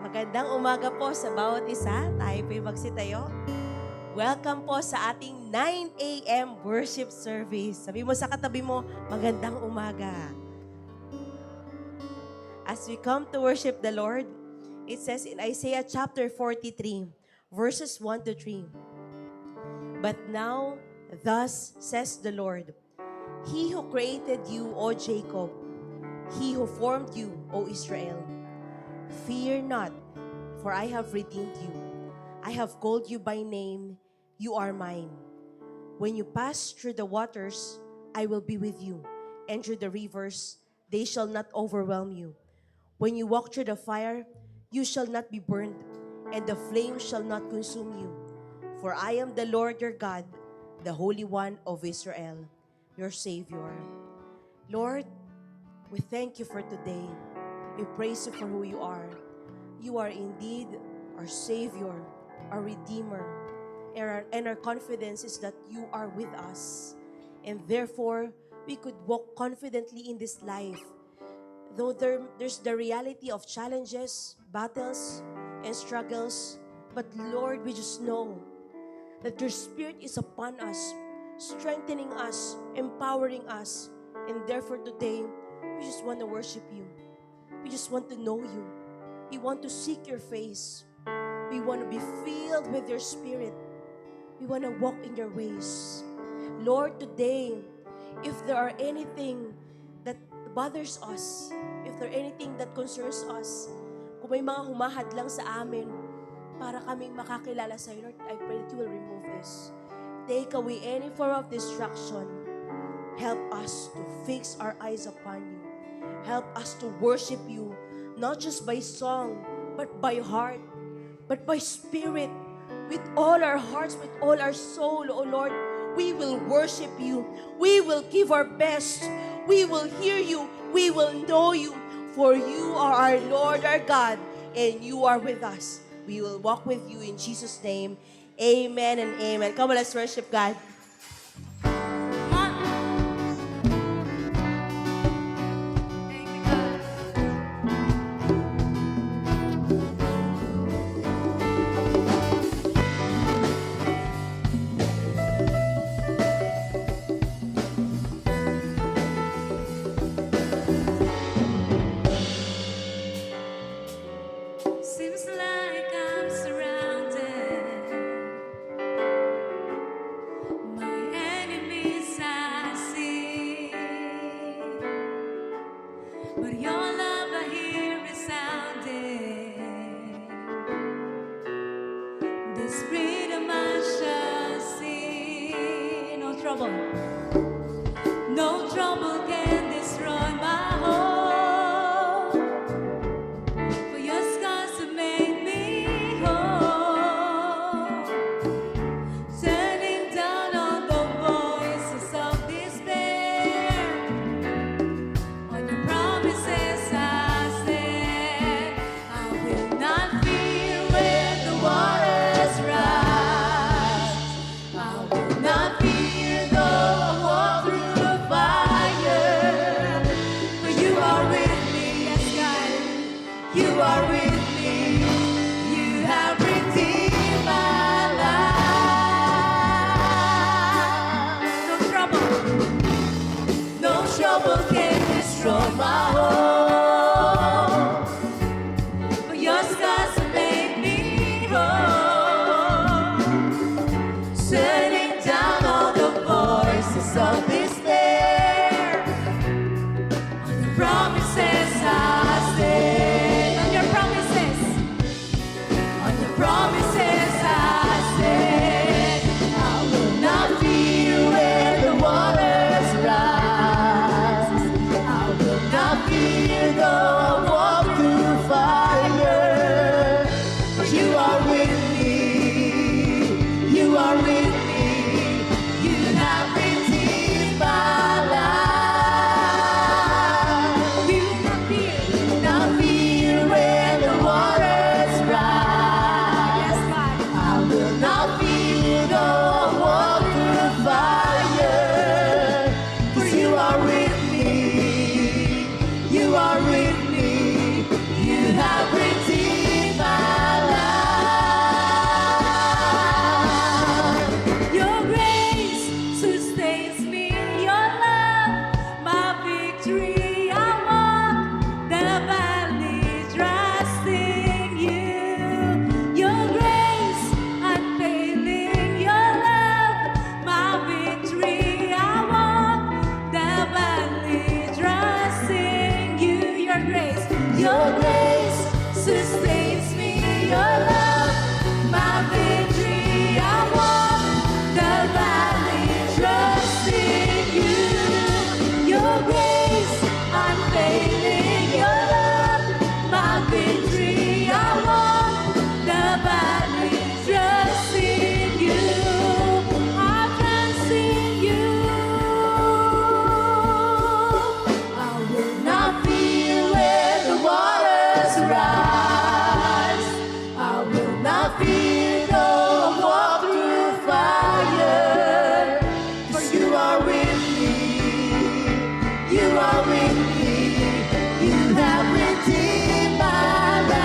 Magandang umaga po sa bawat isa. Tayo po'y magsitayo. Welcome po sa ating 9 a.m. worship service. Sabi mo sa katabi mo, magandang umaga. As we come to worship the Lord, it says in Isaiah chapter 43, verses 1 to 3. But now, thus says the Lord, He who created you, O Jacob, He who formed you, O Israel, fear not, for I have redeemed you. I have called you by name, you are mine. When you pass through the waters, I will be with you, and through the rivers, they shall not overwhelm you. When you walk through the fire, you shall not be burned, and the flame shall not consume you. For I am the Lord your God, the Holy One of Israel, your Savior. Lord, we thank you for today. We praise you for who you are. You are indeed our Savior, our Redeemer, and our confidence is that you are with us. And therefore, we could walk confidently in this life. Though there's the reality of challenges, battles, and struggles, but Lord, we just know that your Spirit is upon us, strengthening us, empowering us. And therefore today, we just want to worship you. We just want to know you. We want to seek your face. We want to be filled with your Spirit. We want to walk in your ways. Lord, today, if there are anything that bothers us, if there anything that concerns us, kung may mga humahadlang sa amin para kaming makakilala sa iyo, Lord, I pray that you will remove this. Take away any form of distraction. Help us to fix our eyes upon you. Help us to worship you, not just by song, but by heart, but by spirit, with all our hearts, with all our soul, O Lord. We will worship you. We will give our best. We will hear you. We will know you. For you are our Lord, our God, and you are with us. We will walk with you in Jesus' name. Amen and amen. Come on, let's worship God. Seems like I'm surrounded. My enemies I see, but your love I hear resounding. This freedom I shall see. No trouble, no trouble can destroy my hope. For your scars have made me whole, turning down all the voices of despair. On your promises I stand. I will not fear when the waters rise. I will not fear though I walk through the fire. For you are with me, yes God. You are with me. You have redeemed my life. No trouble can destroy my hope. For your scars have made me whole, setting down all the voices of despair. On your promises I stand. On your promises. On your promises I stand. I will not fear when the waters rise. I will not fear though I walk through fire. For you are with me. You are with me. You have redeemed my life. We will not fear when the waters rise. Yes, God. I will not fear though I walk through fire. For you are with me. You are with me. You have redeemed my Your grace sustains me. Your love, my victory. I walk the valley, trusting you. Your grace unfailing. Your love, my victory. I walk the valley, trusting you. I trust in you. I will not fear where the waters rise. I will not fear though I walk through fire. For you are with me. You are with me. You have redeemed my life.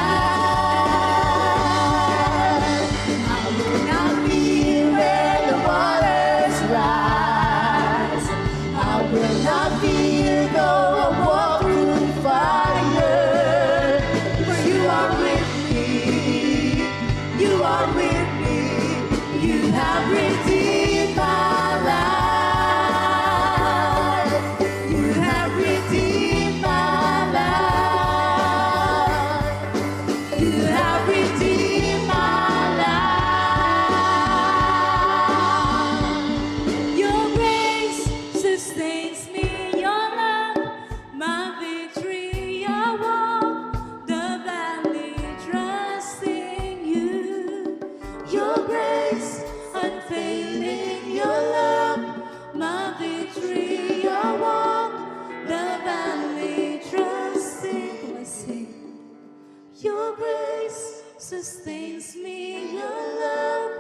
I will not fear where the waters rise. I will not fear though I walk through fire. For you are with me. You are with me. You have redeemed my life. You have redeemed my life. You have redeemed my life. Your grace sustains me. Your love, my victory. I walk the valley, trusting you. Your grace unfailing. Your love, my victory. I walk the valley, trusting. Your grace sustains me. Your love,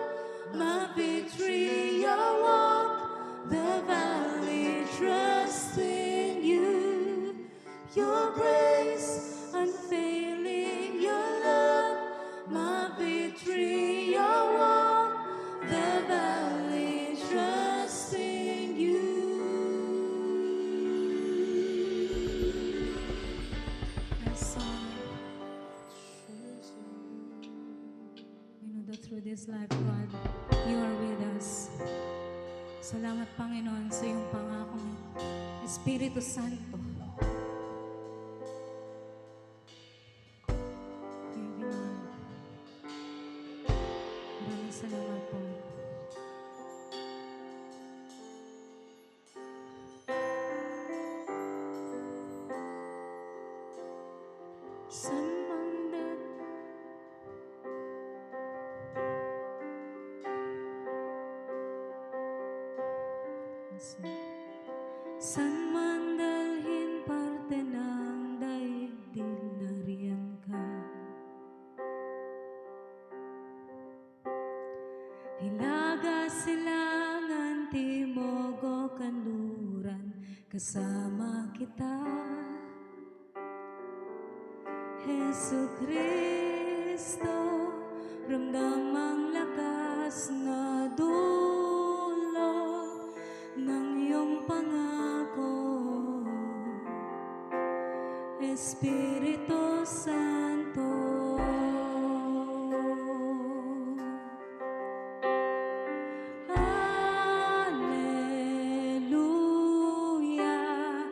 my victory. I walk the valley, trusting you. Your grace unfailing. Your love, my victory. I walk the valley, trusting you. Yes, we know that through this life, God, you are with us. Salamat, Panginoon, sa iyong pangakong Espiritu Santo. Thank you, Lord. Maraming salamat po. San man San man dalhin parte ng daigdig, nariyan ka. Hilaga silangan, timog o kanluran, kasama kita. Jesu Kristo, ramdam ang lakas na dulot ng iyong pangako. Espiritu Santo, Hallelujah,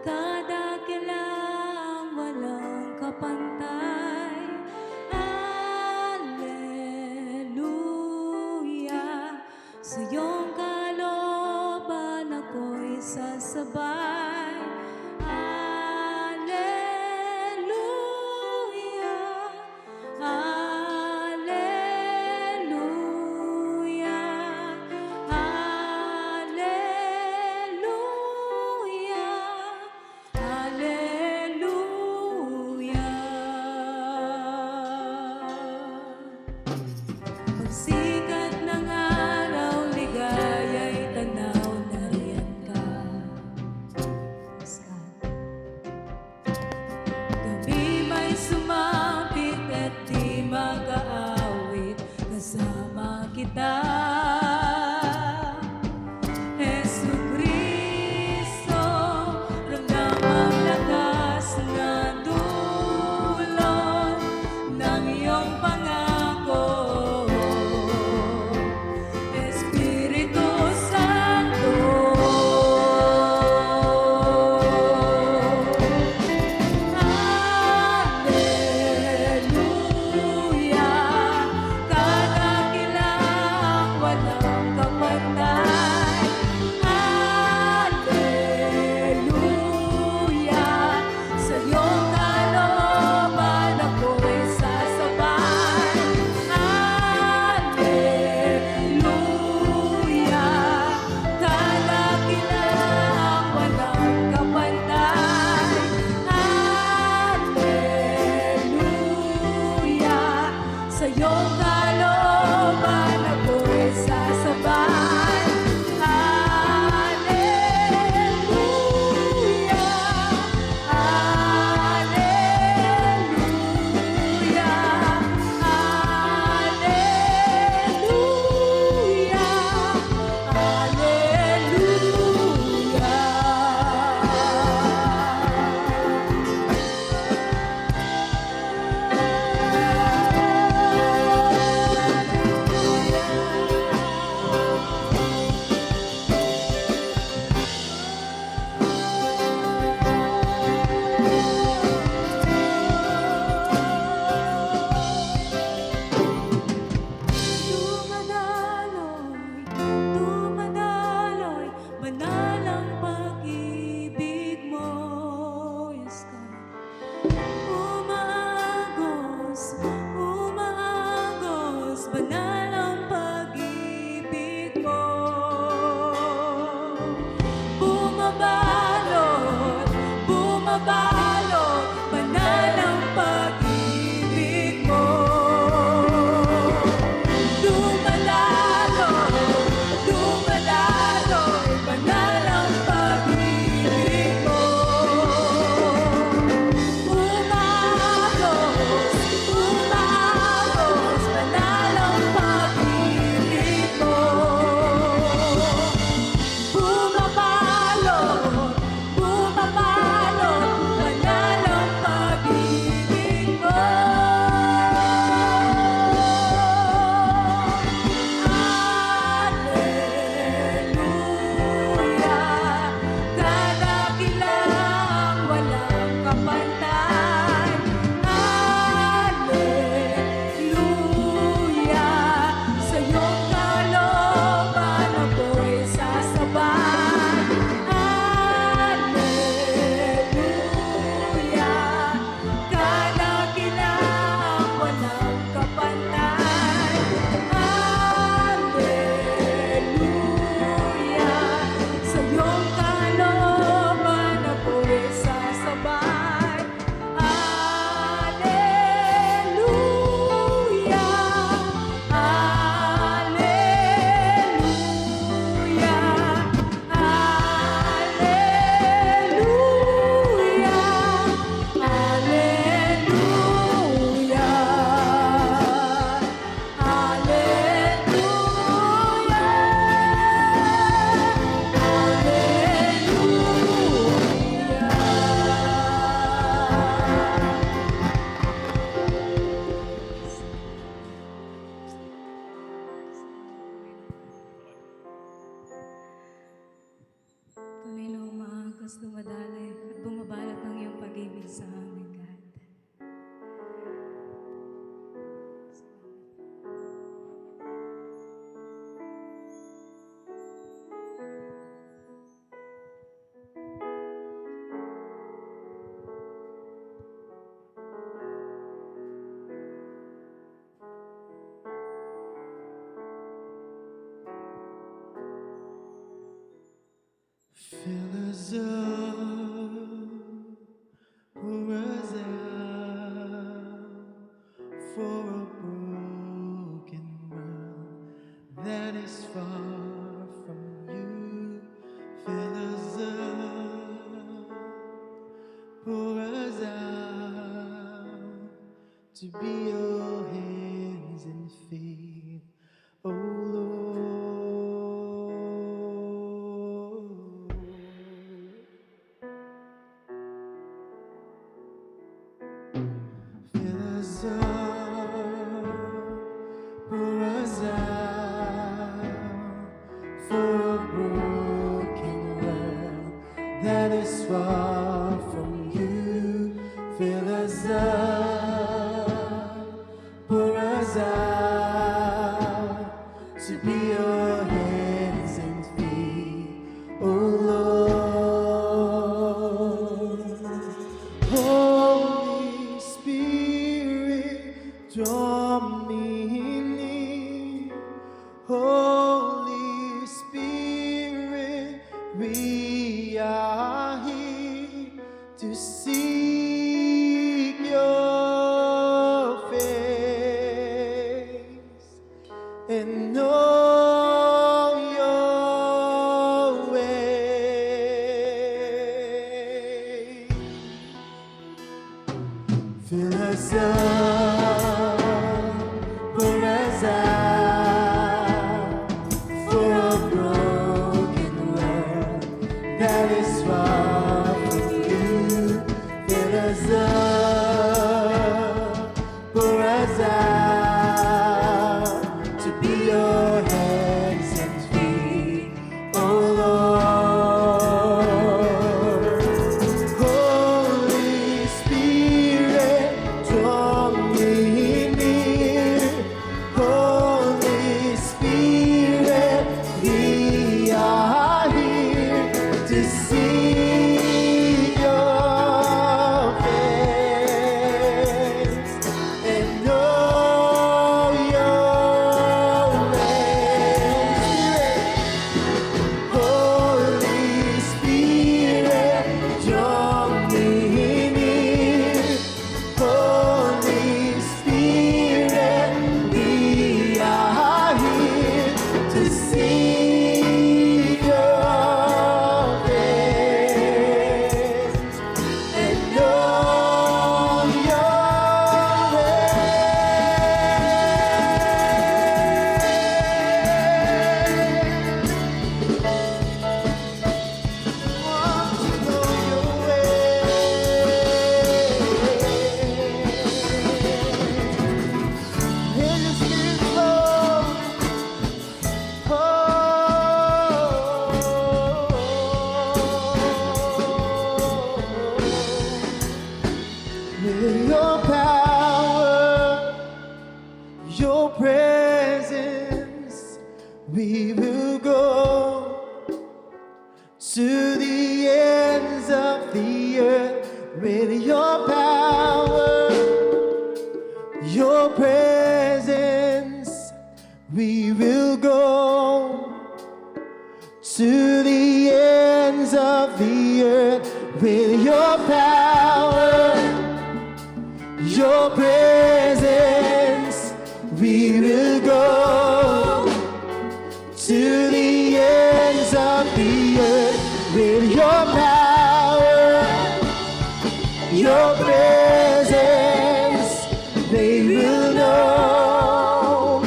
kadakilang walang kapantay. Hallelujah, sa iyong kalooban ako'y sasabay. Hallelujah, Hallelujah, Hallelujah, Hallelujah. Pagsikat ng araw, ligaya'y tanaw, nariyan ka. Yes, God. Gabi may sumapit at di mag-aawit, kasama kita. Jesu Kristo, ramdam ang lakas na dulot ng iyong pangako. Espiritu Santo, Hallelujah, for a broken world that is far from you. Fill us up, pour us out to be your hands and feet, oh Lord. Fill us up, pour us out for a broken world that is far from you. Fill us up, pour us out to be your hands and feet, oh Lord. Holy Spirit, draw me near. Holy Spirit, we are here to seek your face and know your way. Fill us up, pour us out for a broken world that is far from you. Fill us up, pour us out to be your hands and feet, oh Lord. Holy Spirit, draw me near. Holy Spirit, we are here to see your face and know your way. Holy Spirit, draw me near. Holy Spirit, we are here to see your face and know your With your power, your presence, we will go to the ends of the earth. With your power, your presence, we will go to the ends of the earth. With your power, your presence, we will go to the ends of the earth. With your power, your presence, they will know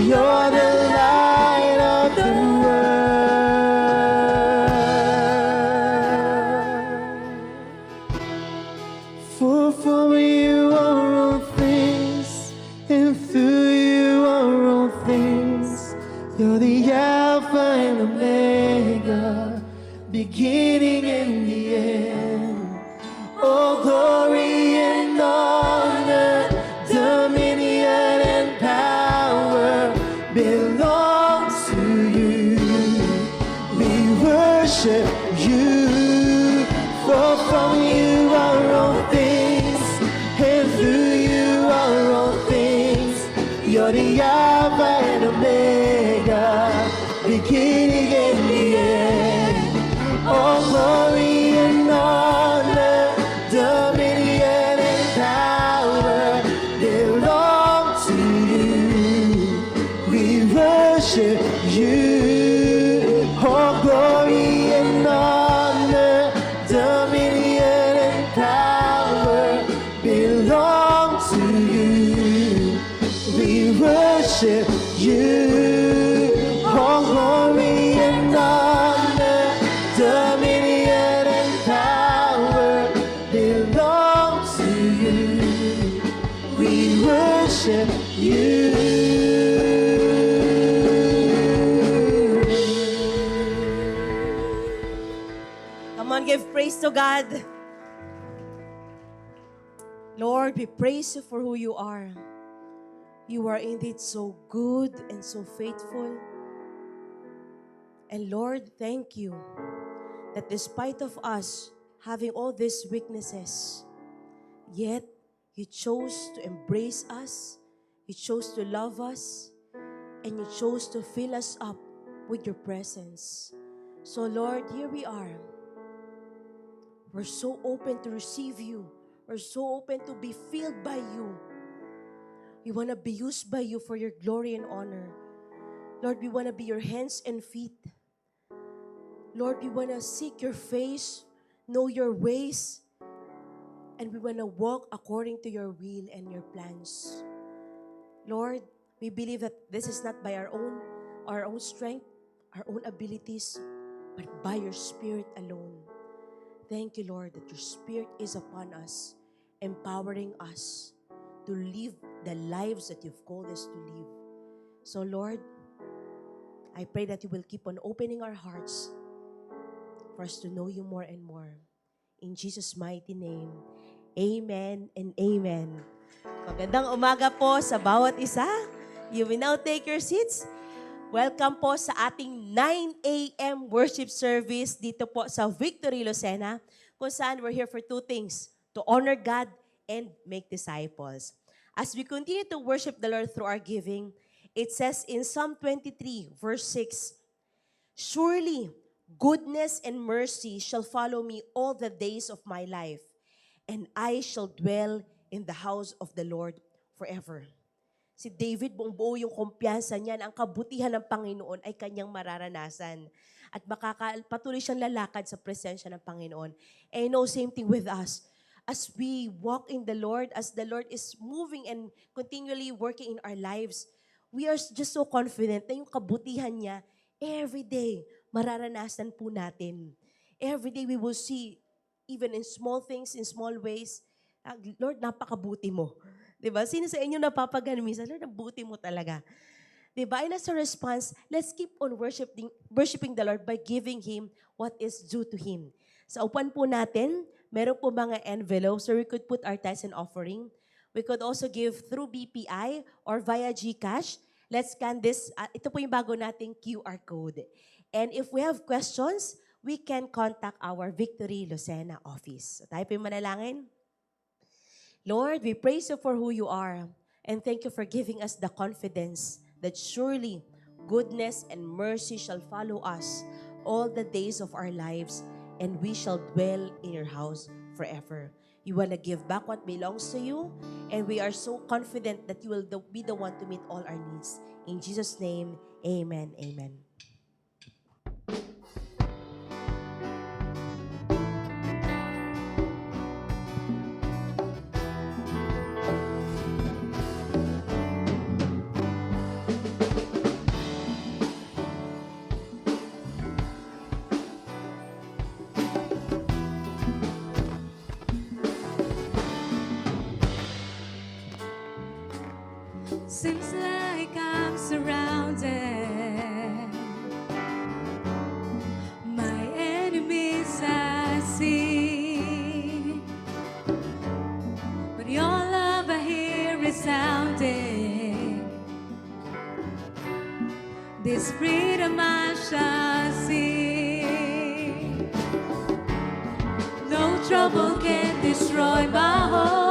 you're the light of the world. For from you are all things, and through you are all things. You're the Alpha and Omega, beginning and the end. All glory and honor, dominion and power belong to you. We worship you, for from you are all things, and through you are all things. You're the Alpha and Omega, beginning and the end. All glory and honor, dominion and power belong worship you. All glory and honor, dominion and power belong to you. We worship you. Come on, give praise to God. Lord, we praise you for who you are. You are indeed so good and so faithful. And Lord, thank you that despite of us having all these weaknesses, yet you chose to embrace us, you chose to love us, and you chose to fill us up with your presence. So Lord, here we are. We're so open to receive you. We're so open to be filled by you. We want to be used by you for your glory and honor. Lord, we want to be your hands and feet. Lord, we want to seek your face, know your ways, and we want to walk according to your will and your plans. Lord, we believe that this is not by our own strength, our own abilities, but by your Spirit alone. Thank you, Lord, that your Spirit is upon us, empowering us to live the lives that you've called us to live. So, Lord, I pray that you will keep on opening our hearts for us to know you more and more. In Jesus' mighty name, amen and amen. Magandang umaga po sa bawat isa. You will now take your seats. Welcome po sa ating 9 a.m. worship service dito po sa Victory Lucena, kung saan we're here for two things, to honor God and make disciples. As we continue to worship the Lord through our giving, it says in Psalm 23, verse 6, "Surely goodness and mercy shall follow me all the days of my life, and I shall dwell in the house of the Lord forever." Si David, buong-buo yung kumpiyansa niya na ang kabutihan ng Panginoon ay kanyang mararanasan. At patuloy siyang lalakad sa presensya ng Panginoon. And I know, same thing with us. As we walk in the Lord, as the Lord is moving and continually working in our lives, we are just so confident na yung kabutihan niya, every day, mararanasan po natin. Every day we will see, even in small things, in small ways, Lord, napakabuti mo. Diba? Sino sa inyo napapagano minsan? Lord, ang buti mo talaga. Diba? And as a response, let's keep on worshiping the Lord by giving Him what is due to Him. Sa upan po natin, meron po mga envelopes where we could put our tithes and offering. We could also give through BPI or via GCash. Let's scan this. Ito po yung bago nating QR code. And if we have questions, we can contact our Victory Lucena office. So tayo po yung manalangin. Lord, we praise you for who you are, and thank you for giving us the confidence that surely goodness and mercy shall follow us all the days of our lives, and we shall dwell in your house forever. You want to give back what belongs to you, and we are so confident that you will be the one to meet all our needs. In Jesus' name, amen, amen. Seems like I'm surrounded. My enemies I see, but your love I hear resounding. This freedom I shall see. No trouble can destroy my hope.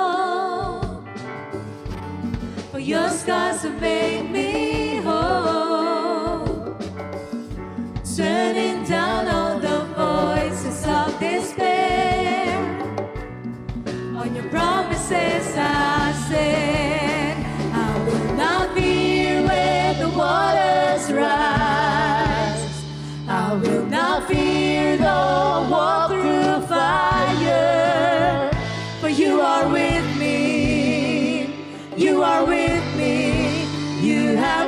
Your scars have made me whole, turning down all the voices of despair. On your promises I stand. I will not fear when the waters rise. I will not fear though I walk through fire. For you are with me. You are with me. You have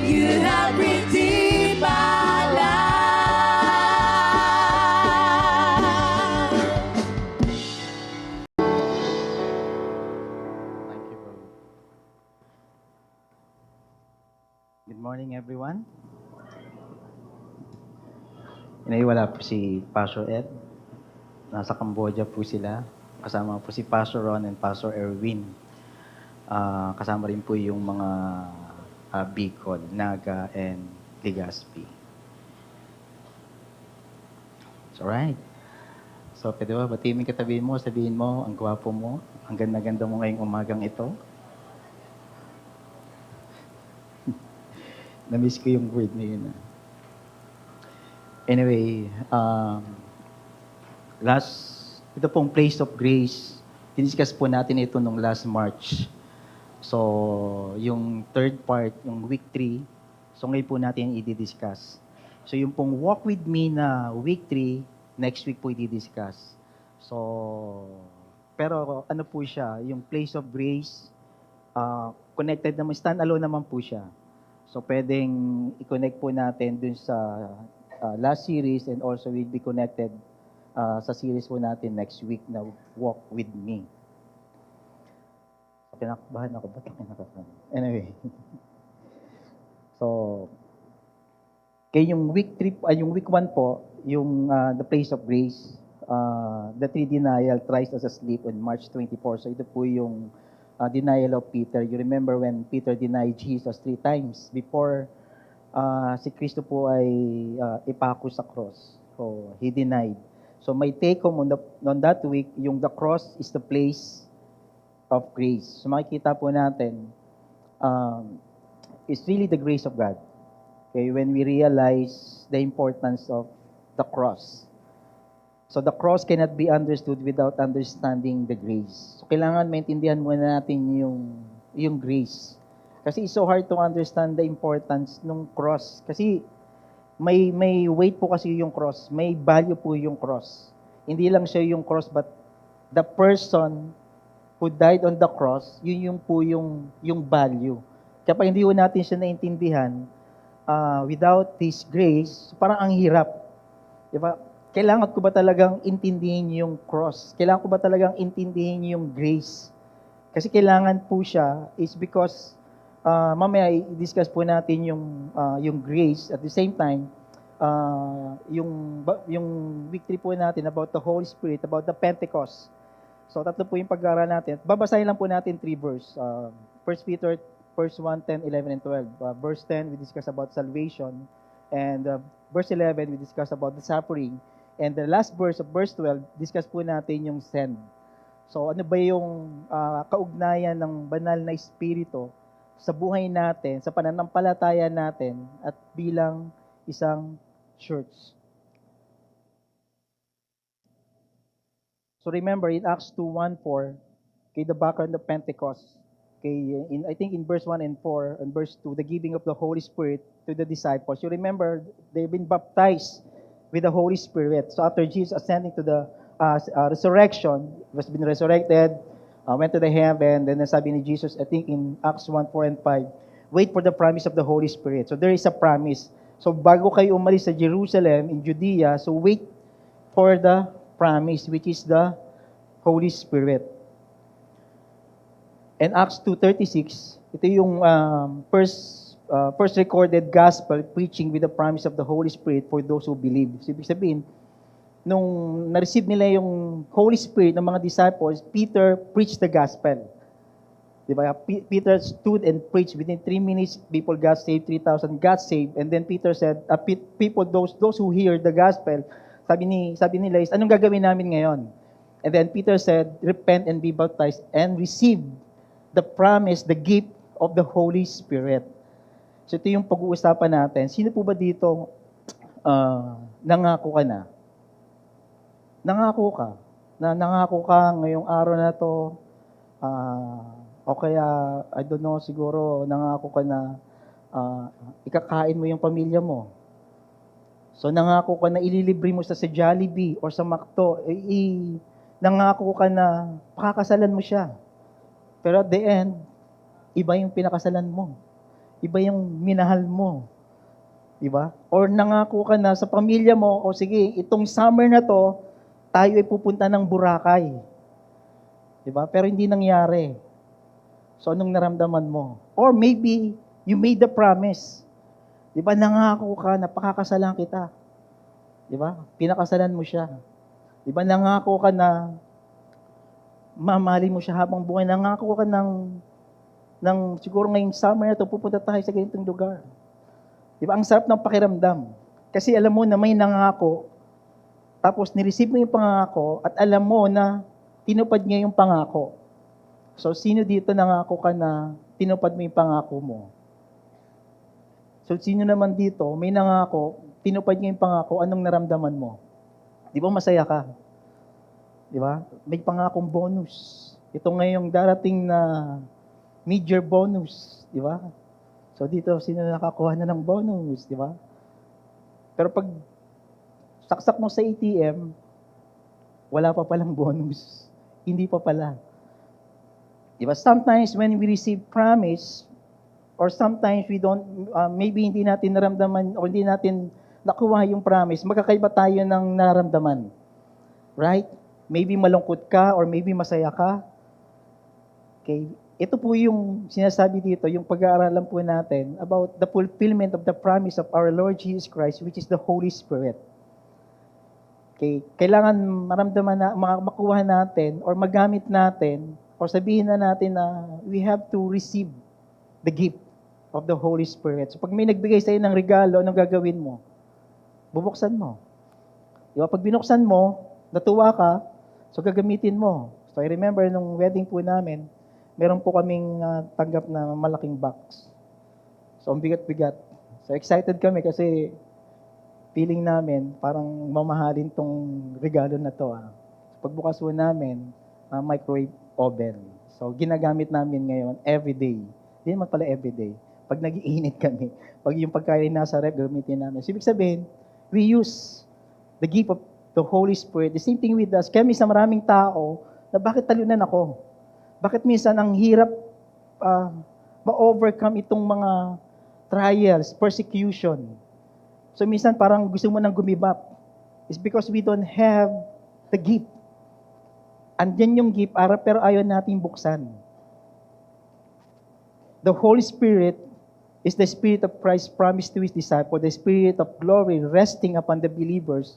You have redeemed my life. Thank you, bro. Good morning, everyone. Wala po si Pastor Ed. Nasa Cambodia po sila. Kasama po si Pastor Ron and Pastor Erwin. Kasama rin po yung mga Bicol, Naga, and Legazpi. It's alright. So, pwede ba, batiin mo yung katabi mo, sabihin mo, ang gwapo mo, ang ganda-ganda mo ngayong umagang ito. Na-miss ko yung word na yun. Anyway, ito pong Place of Grace, diniscuss po natin ito nung last March. So, yung third part, yung week 3, so ngayon po natin i-discuss. So, yung pong Walk With Me na week 3, next week po i-discuss. So, pero ano po siya, yung Place of Grace, connected naman, stand-alone naman po siya. So, pwedeng i-connect po natin dun sa last series and also will be connected sa series po natin next week na Walk With Me. Pinakabahan ako. Ba't ako nakakabahan? Anyway. So, kaya yung week 3, yung week 1 po, yung the Place of Grace, the 3 denial tries us asleep on March 24. So, ito po yung denial of Peter. You remember when Peter denied Jesus 3 times before si Kristo po ay ipako sa cross. So, he denied. So, my take home on that week, yung the cross is the place of grace. So, makikita po natin, it's really the grace of God. Okay, when we realize the importance of the cross. So, the cross cannot be understood without understanding the grace. So, kailangan maintindihan muna natin yung grace. Kasi it's so hard to understand the importance ng cross. Kasi may weight po kasi yung cross. May value po yung cross. Hindi lang siya yung cross, but the person who died on the cross, yun po yung value. Kapag hindi po natin siya naintindihan, without His grace, parang ang hirap. Diba? Kailangan ko ba talagang intindihin yung cross? Kailangan ko ba talagang intindihin yung grace? Kasi kailangan po siya is because mamaya i-discuss po natin yung grace. At the same time, yung week 3 po natin about the Holy Spirit, about the Pentecost. So, tatlo po yung pag-aaral natin. Babasahin lang po natin 3 verse. 1 Peter, verse 1, 10, 11, and 12. Verse 10, we discuss about salvation. And verse 11, we discuss about the suffering. And the last verse of verse 12, discuss po natin yung send. So, ano ba yung kaugnayan ng banal na Espiritu sa buhay natin, sa pananampalataya natin, at bilang isang church. So remember, in Acts 2:1-4, okay, the background of Pentecost, okay, I think in verse 1 and 4, and verse 2, the giving of the Holy Spirit to the disciples. You remember, they've been baptized with the Holy Spirit. So after Jesus ascending to the resurrection, was been resurrected, went to the heaven, then sabi ni Jesus, I think in Acts 1:4 and 5, wait for the promise of the Holy Spirit. So there is a promise. So bago kayo umalis sa Jerusalem, in Judea, so wait for the promise, which is the Holy Spirit. And Acts 2:36, ito yung first recorded gospel preaching with the promise of the Holy Spirit for those who believe. So, ibig sabihin, nung na-receive nila yung Holy Spirit ng mga disciples, Peter preached the gospel. Diba? Peter stood and preached. Within 3 minutes, people got saved, 3,000 got saved. And then Peter said, people, those who hear the gospel, sabi nila is, anong gagawin namin ngayon? And then Peter said, repent and be baptized and receive the promise, the gift of the Holy Spirit. So ito yung pag-uusapan natin. Sino po ba dito nangako ka na? Nangako ka. Nangako ka ngayong araw na to, o kaya, I don't know, siguro nangako ka na ikakain mo yung pamilya mo. So nangako ka na ililibre mo sa Jollibee or sa McDo. Nangako ka na pakakasalan mo siya. Pero at the end, iba yung pinakasalan mo. Iba yung minahal mo. Diba? Or nangako ka na sa pamilya mo, o sige, itong summer na to, tayo ay pupunta ng Boracay. Diba? Pero hindi nangyari. So, anong naramdaman mo? Or maybe, you made the promise. Diba? Nangako ka na pakakasalan kita. Diba? Pinakasalan mo siya. Diba? Nangako ka na mamahalin mo siya habang buhay. Nangako ka ng siguro ngayong summer na to, pupunta tayo sa ganitong lugar. Diba? Ang sarap ng pakiramdam. Kasi alam mo na may nangako, tapos nireceive mo yung pangako, at alam mo na tinupad niya yung pangako. So, sino dito nangako ka na tinupad mo yung pangako mo? So, sino naman dito, may nangako, tinupad niya yung pangako, anong naramdaman mo? Di ba masaya ka? Di ba? May pangakong bonus. Ito ngayong darating na mid-year bonus. Di ba? So dito, sino nakakuha na ng bonus, di ba? Pero pag saksak mo sa ATM, wala pa palang bonus. Hindi pa pala. Di ba? Sometimes when we receive promise, or sometimes we don't, maybe hindi natin naramdaman, o hindi natin nakuha yung promise, magkakaiba tayo ng nararamdaman. Right? Maybe malungkot ka, or maybe masaya ka. Okay? Ito po yung sinasabi dito, yung pag-aaralan po natin about the fulfillment of the promise of our Lord Jesus Christ, which is the Holy Spirit. Okay? Kailangan maramdaman na, makuha natin, or magamit natin, or sabihin na natin na we have to receive the gift of the Holy Spirit. So pag may nagbigay sa iyo ng regalo, anong gagawin mo? Bubuksan mo. Diba? Pag binuksan mo, natuwa ka, so gagamitin mo. So I remember nung wedding po namin, meron po kaming tanggap na malaking box. So ang bigat-bigat. So excited kami kasi feeling namin parang mamahalin tong regalo na to. So pagbukas po namin, microwave oven. So ginagamit namin ngayon everyday. Hindi naman pala everyday. Pag nag-iinit kami, pag yung pagkain nasa ref, gamitin namin. So ibig sabihin, we use the gift of the Holy Spirit. The same thing with us. Kami sa maraming tao, na bakit talunan ako? Bakit minsan ang hirap ma-overcome itong mga trials, persecution? So minsan parang gusto mo nang gumibap. It's because we don't have the gift. Andyan yung gift, pero ayaw natin buksan. The Holy Spirit is the Spirit of Christ promised to His disciples, the Spirit of glory resting upon the believers,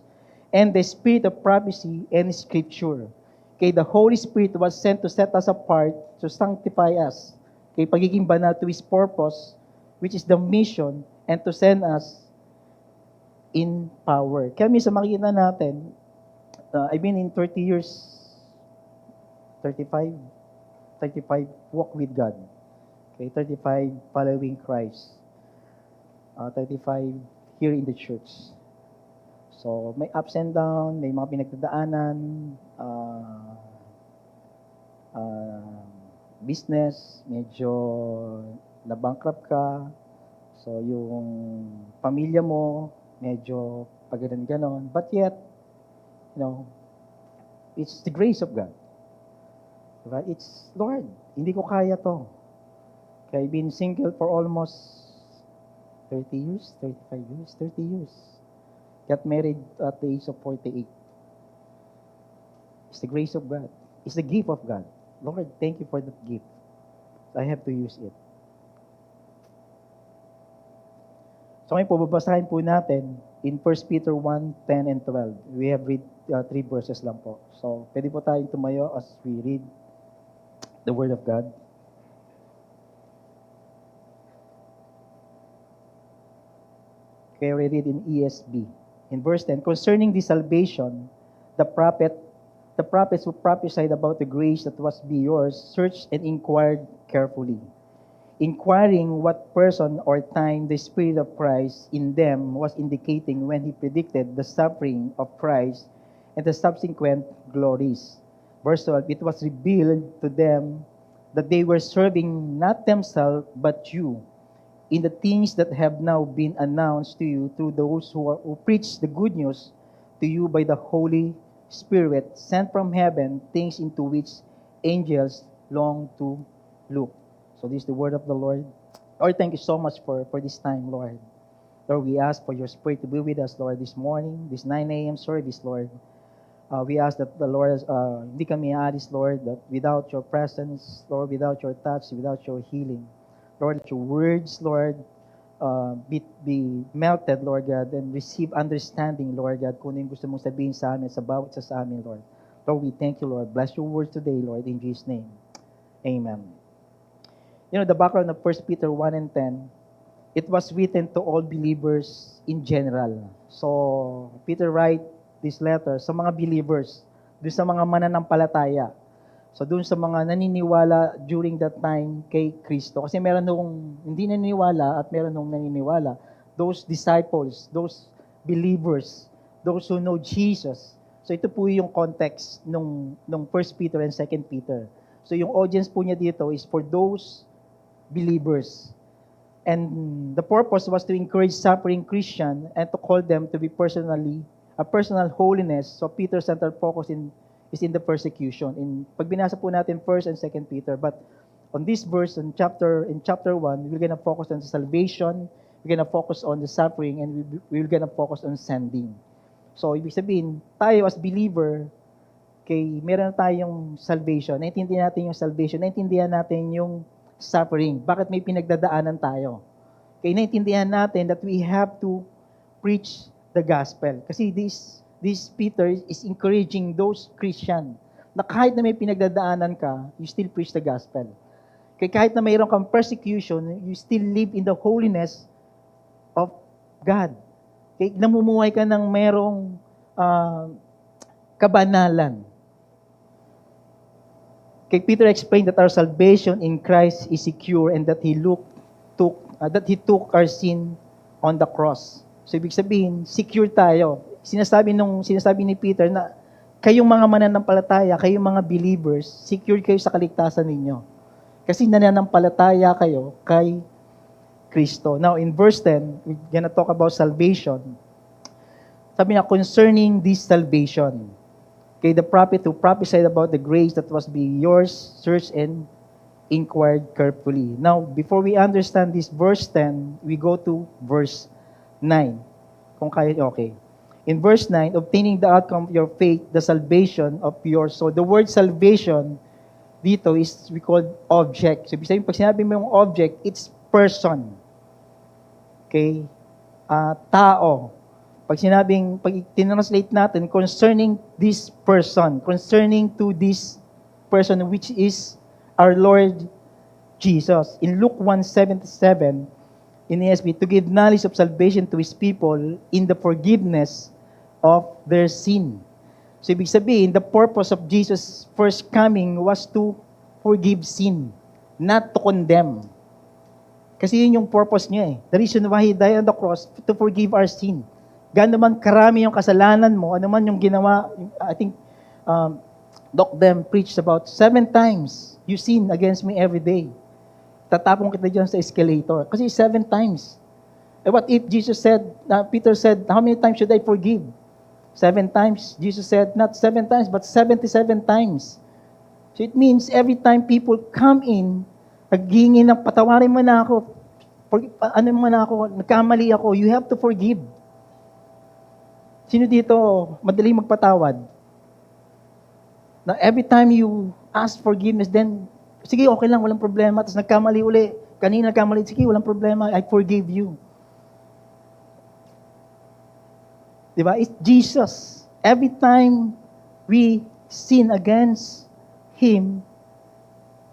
and the Spirit of prophecy and Scripture. Okay, the Holy Spirit was sent to set us apart, to sanctify us. Okay, pagiging banal to His purpose, which is the mission, and to send us in power. Kaya minsan makikita natin, I've been in 35 walk with God. Okay, 35 following Christ. 35 here in the church. So, may ups and downs, may mga pinagdadaanan, business, medyo na-bankrupt ka. So, yung pamilya mo, medyo pag-ganon. But yet, it's the grace of God. Diba? It's, Lord, hindi ko kaya to. Kaya I've been single for almost 30 years, 35 years, 30 years. Got married at the age of 48. It's the grace of God. It's the gift of God. Lord, thank you for that gift. I have to use it. So ngayon po, babasahin po natin in 1 Peter 1, 10 and 12. We have read 3 verses lang po. So, pwede po tayong tumayo as we read the Word of God. Okay, we read in ESV. In verse 10, concerning the salvation, the prophets who prophesied about the grace that was be yours searched and inquired carefully, inquiring what person or time the Spirit of Christ in them was indicating when He predicted the suffering of Christ and the subsequent glories. Verse 12, it was revealed to them that they were serving not themselves but you, in the things that have now been announced to you through those who preach the good news to you by the Holy Spirit sent from heaven, things into which angels long to look. So this is the word of the Lord. Lord, thank you so much for this time, Lord. Lord, we ask for your Spirit to be with us, Lord, this morning, this 9 a.m. service, Lord. We ask that the Lord, hindi kami aalis, Lord, that without your presence, Lord, without your touch, without your healing, Lord, that your words, Lord, be melted, Lord God, and receive understanding, Lord God, kung ano yung gusto mong sabihin sa amin, sa bawat isa sa amin, Lord. Lord, we thank you, Lord. Bless your word today, Lord, in Jesus' name. Amen. You know, the background of 1 Peter 1 and 10, it was written to all believers in general. So, Peter write this letter sa mga believers, doon sa mga mananampalataya. So, doon sa mga naniniwala during that time kay Kristo. Kasi meron nung hindi naniniwala at meron nung naniniwala. Those disciples, those believers, those who know Jesus. So, ito po yung context nung 1 Peter and 2 Peter. So, yung audience po niya dito is for those believers. And the purpose was to encourage suffering Christian and to call them to be a personal holiness. So Peter's central focus is in the persecution. Pag binasa po natin 1 and 2 Peter, but on this verse, in chapter 1, we're gonna focus on the salvation, we're gonna focus on the suffering, and we're gonna focus on sending. So, ibig sabihin, tayo as believer, meron tayong salvation, naintindihan natin yung salvation, naintindihan natin yung suffering. Bakit may pinagdadaanan tayo? Naintindihan natin that we have to preach the gospel. Kasi this Peter is encouraging those Christian na kahit na may pinagdadaanan ka, you still preach the gospel. Kahit na mayroon kang persecution, you still live in the holiness of God. Namumuhay ka ng mayroong kabanalan. Peter explained that our salvation in Christ is secure and that He took our sin on the cross. So, ibig sabihin, secure tayo. Sinasabi ni Peter na kayong mga mananampalataya, kayong mga believers, secure kayo sa kaligtasan ninyo. Kasi nananampalataya kayo kay Kristo. Now, in verse 10, we're gonna talk about salvation. Sabi niya, concerning this salvation, the prophet who prophesied about the grace that was be yours, searched and inquired carefully. Now, before we understand this verse 10, we go to verse 9. Kung kaya, okay. In verse 9, obtaining the outcome of your faith, the salvation of yours. So, the word salvation dito is we call object. So, ibig sabihin, pag sinabi mo yung object, it's person. Okay? Tao. Pag tinranslate natin, concerning this person, concerning to this person which is our Lord Jesus. In Luke 1:77, in ESV, to give knowledge of salvation to His people in the forgiveness of their sin. So, ibig sabihin, the purpose of Jesus' first coming was to forgive sin, not to condemn. Kasi yun yung purpose niya eh. The reason why He died on the cross, to forgive our sin. Gaano man karami yung kasalanan mo, ano man yung ginawa, I think, Doc Dem preached about 7 times, you sin against me every day. Tatapong kita dyan sa escalator. Kasi 7 times. What if Jesus said, Peter said, how many times should I forgive? 7 times. Jesus said, not 7 times, but 77 times. So it means every time people come in, naghingi ng patawarin mo na ako, nagkamali ako, you have to forgive. Sino dito madaling magpatawad? Now, every time you ask forgiveness, then, sige, okay lang, walang problema. Tapos nagkamali uli. Kanina nagkamali, sige, walang problema. I forgive you. Diba? It's Jesus. Every time we sin against Him,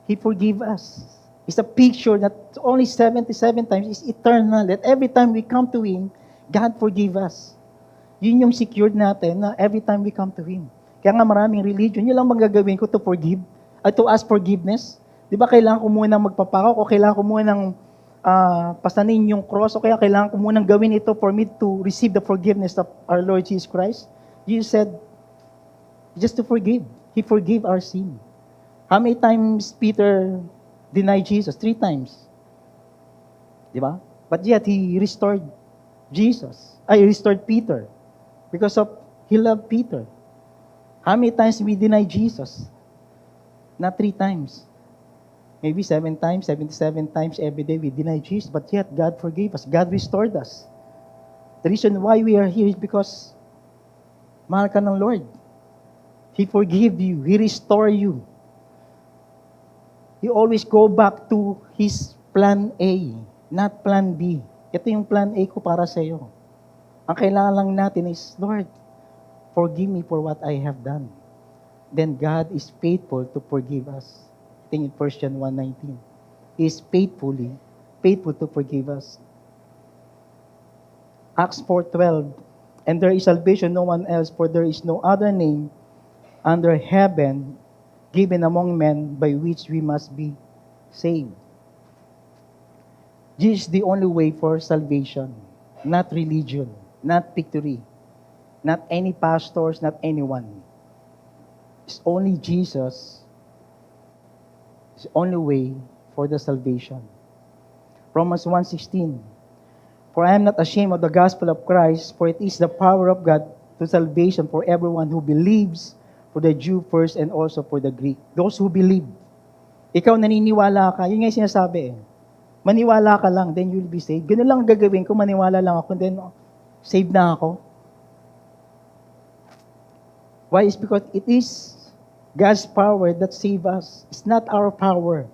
He forgive us. It's a picture that only 77 times is eternal. That every time we come to Him, God forgive us. Yun yung secured natin na every time we come to Him. Kaya nga maraming religion, yun lang magagawin ko to forgive, to ask forgiveness. Di ba kailangan ko muna magpapakaw, o kailangan ko muna pasanin yung cross, o kaya kailangan ko muna gawin ito for me to receive the forgiveness of our Lord Jesus Christ? Jesus said, just to forgive. He forgave our sin. How many times Peter denied Jesus? 3 times. Di ba? But yet, He restored restored Peter. Because He loved Peter. How many times we deny Jesus? Not 3 times. Maybe 7 times, 77 times every day we deny Jesus, but yet God forgave us. God restored us. The reason why we are here is because mahal ka ng Lord. He forgave you. He restored you. You always go back to His plan A, not plan B. Ito yung plan A ko para sa iyo. Ang kailangan lang natin is, Lord, forgive me for what I have done. Then God is faithful to forgive us. I think in 1 John 1:19. He is faithful to forgive us. Acts 4:12. And there is salvation no one else, for there is no other name under heaven given among men by which we must be saved. Jesus is the only way for salvation, not religion, not victory, not any pastors, not anyone. It's only Jesus. It's the only way for the salvation. Romans 1:16. For I am not ashamed of the gospel of Christ, for it is the power of God to salvation for everyone who believes, for the Jew first and also for the Greek. Those who believe. Ikaw naniniwala ka, yun nga yung sinasabi eh. Maniwala ka lang, then you'll be saved. Ganun lang ang gagawin ko, maniwala lang ako, then saved na ako. Why? It's because it is God's power that save us. It's not our power.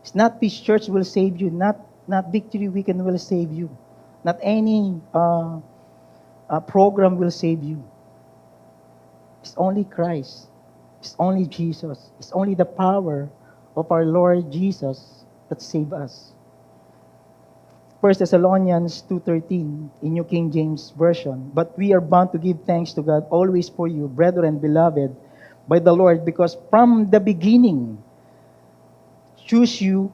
It's not this church will save you. Not Victory Weekend will save you. Not any program will save you. It's only Christ. It's only Jesus. It's only the power of our Lord Jesus that save us. 1 Thessalonians 2:13 in New King James Version. But we are bound to give thanks to God always for you, brethren, beloved, by the Lord, because from the beginning, choose you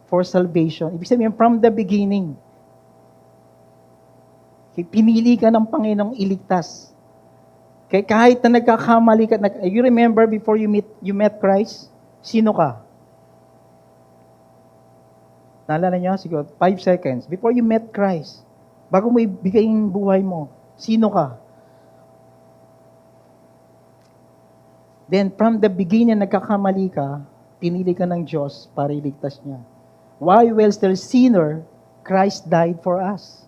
for salvation. Ibig sabihin, from the beginning, pinili ka ng Panginoong iligtas. Kaya kahit na nagkakamali ka, you remember before you met Christ, sino ka? Naalala niyo? Siguro, 5 seconds. Before you met Christ, bago mo ibigay yung buhay mo, sino ka? Then, from the beginning, nagkakamali ka, pinili ka ng Diyos para iligtas niya. Why, while still sinner, Christ died for us.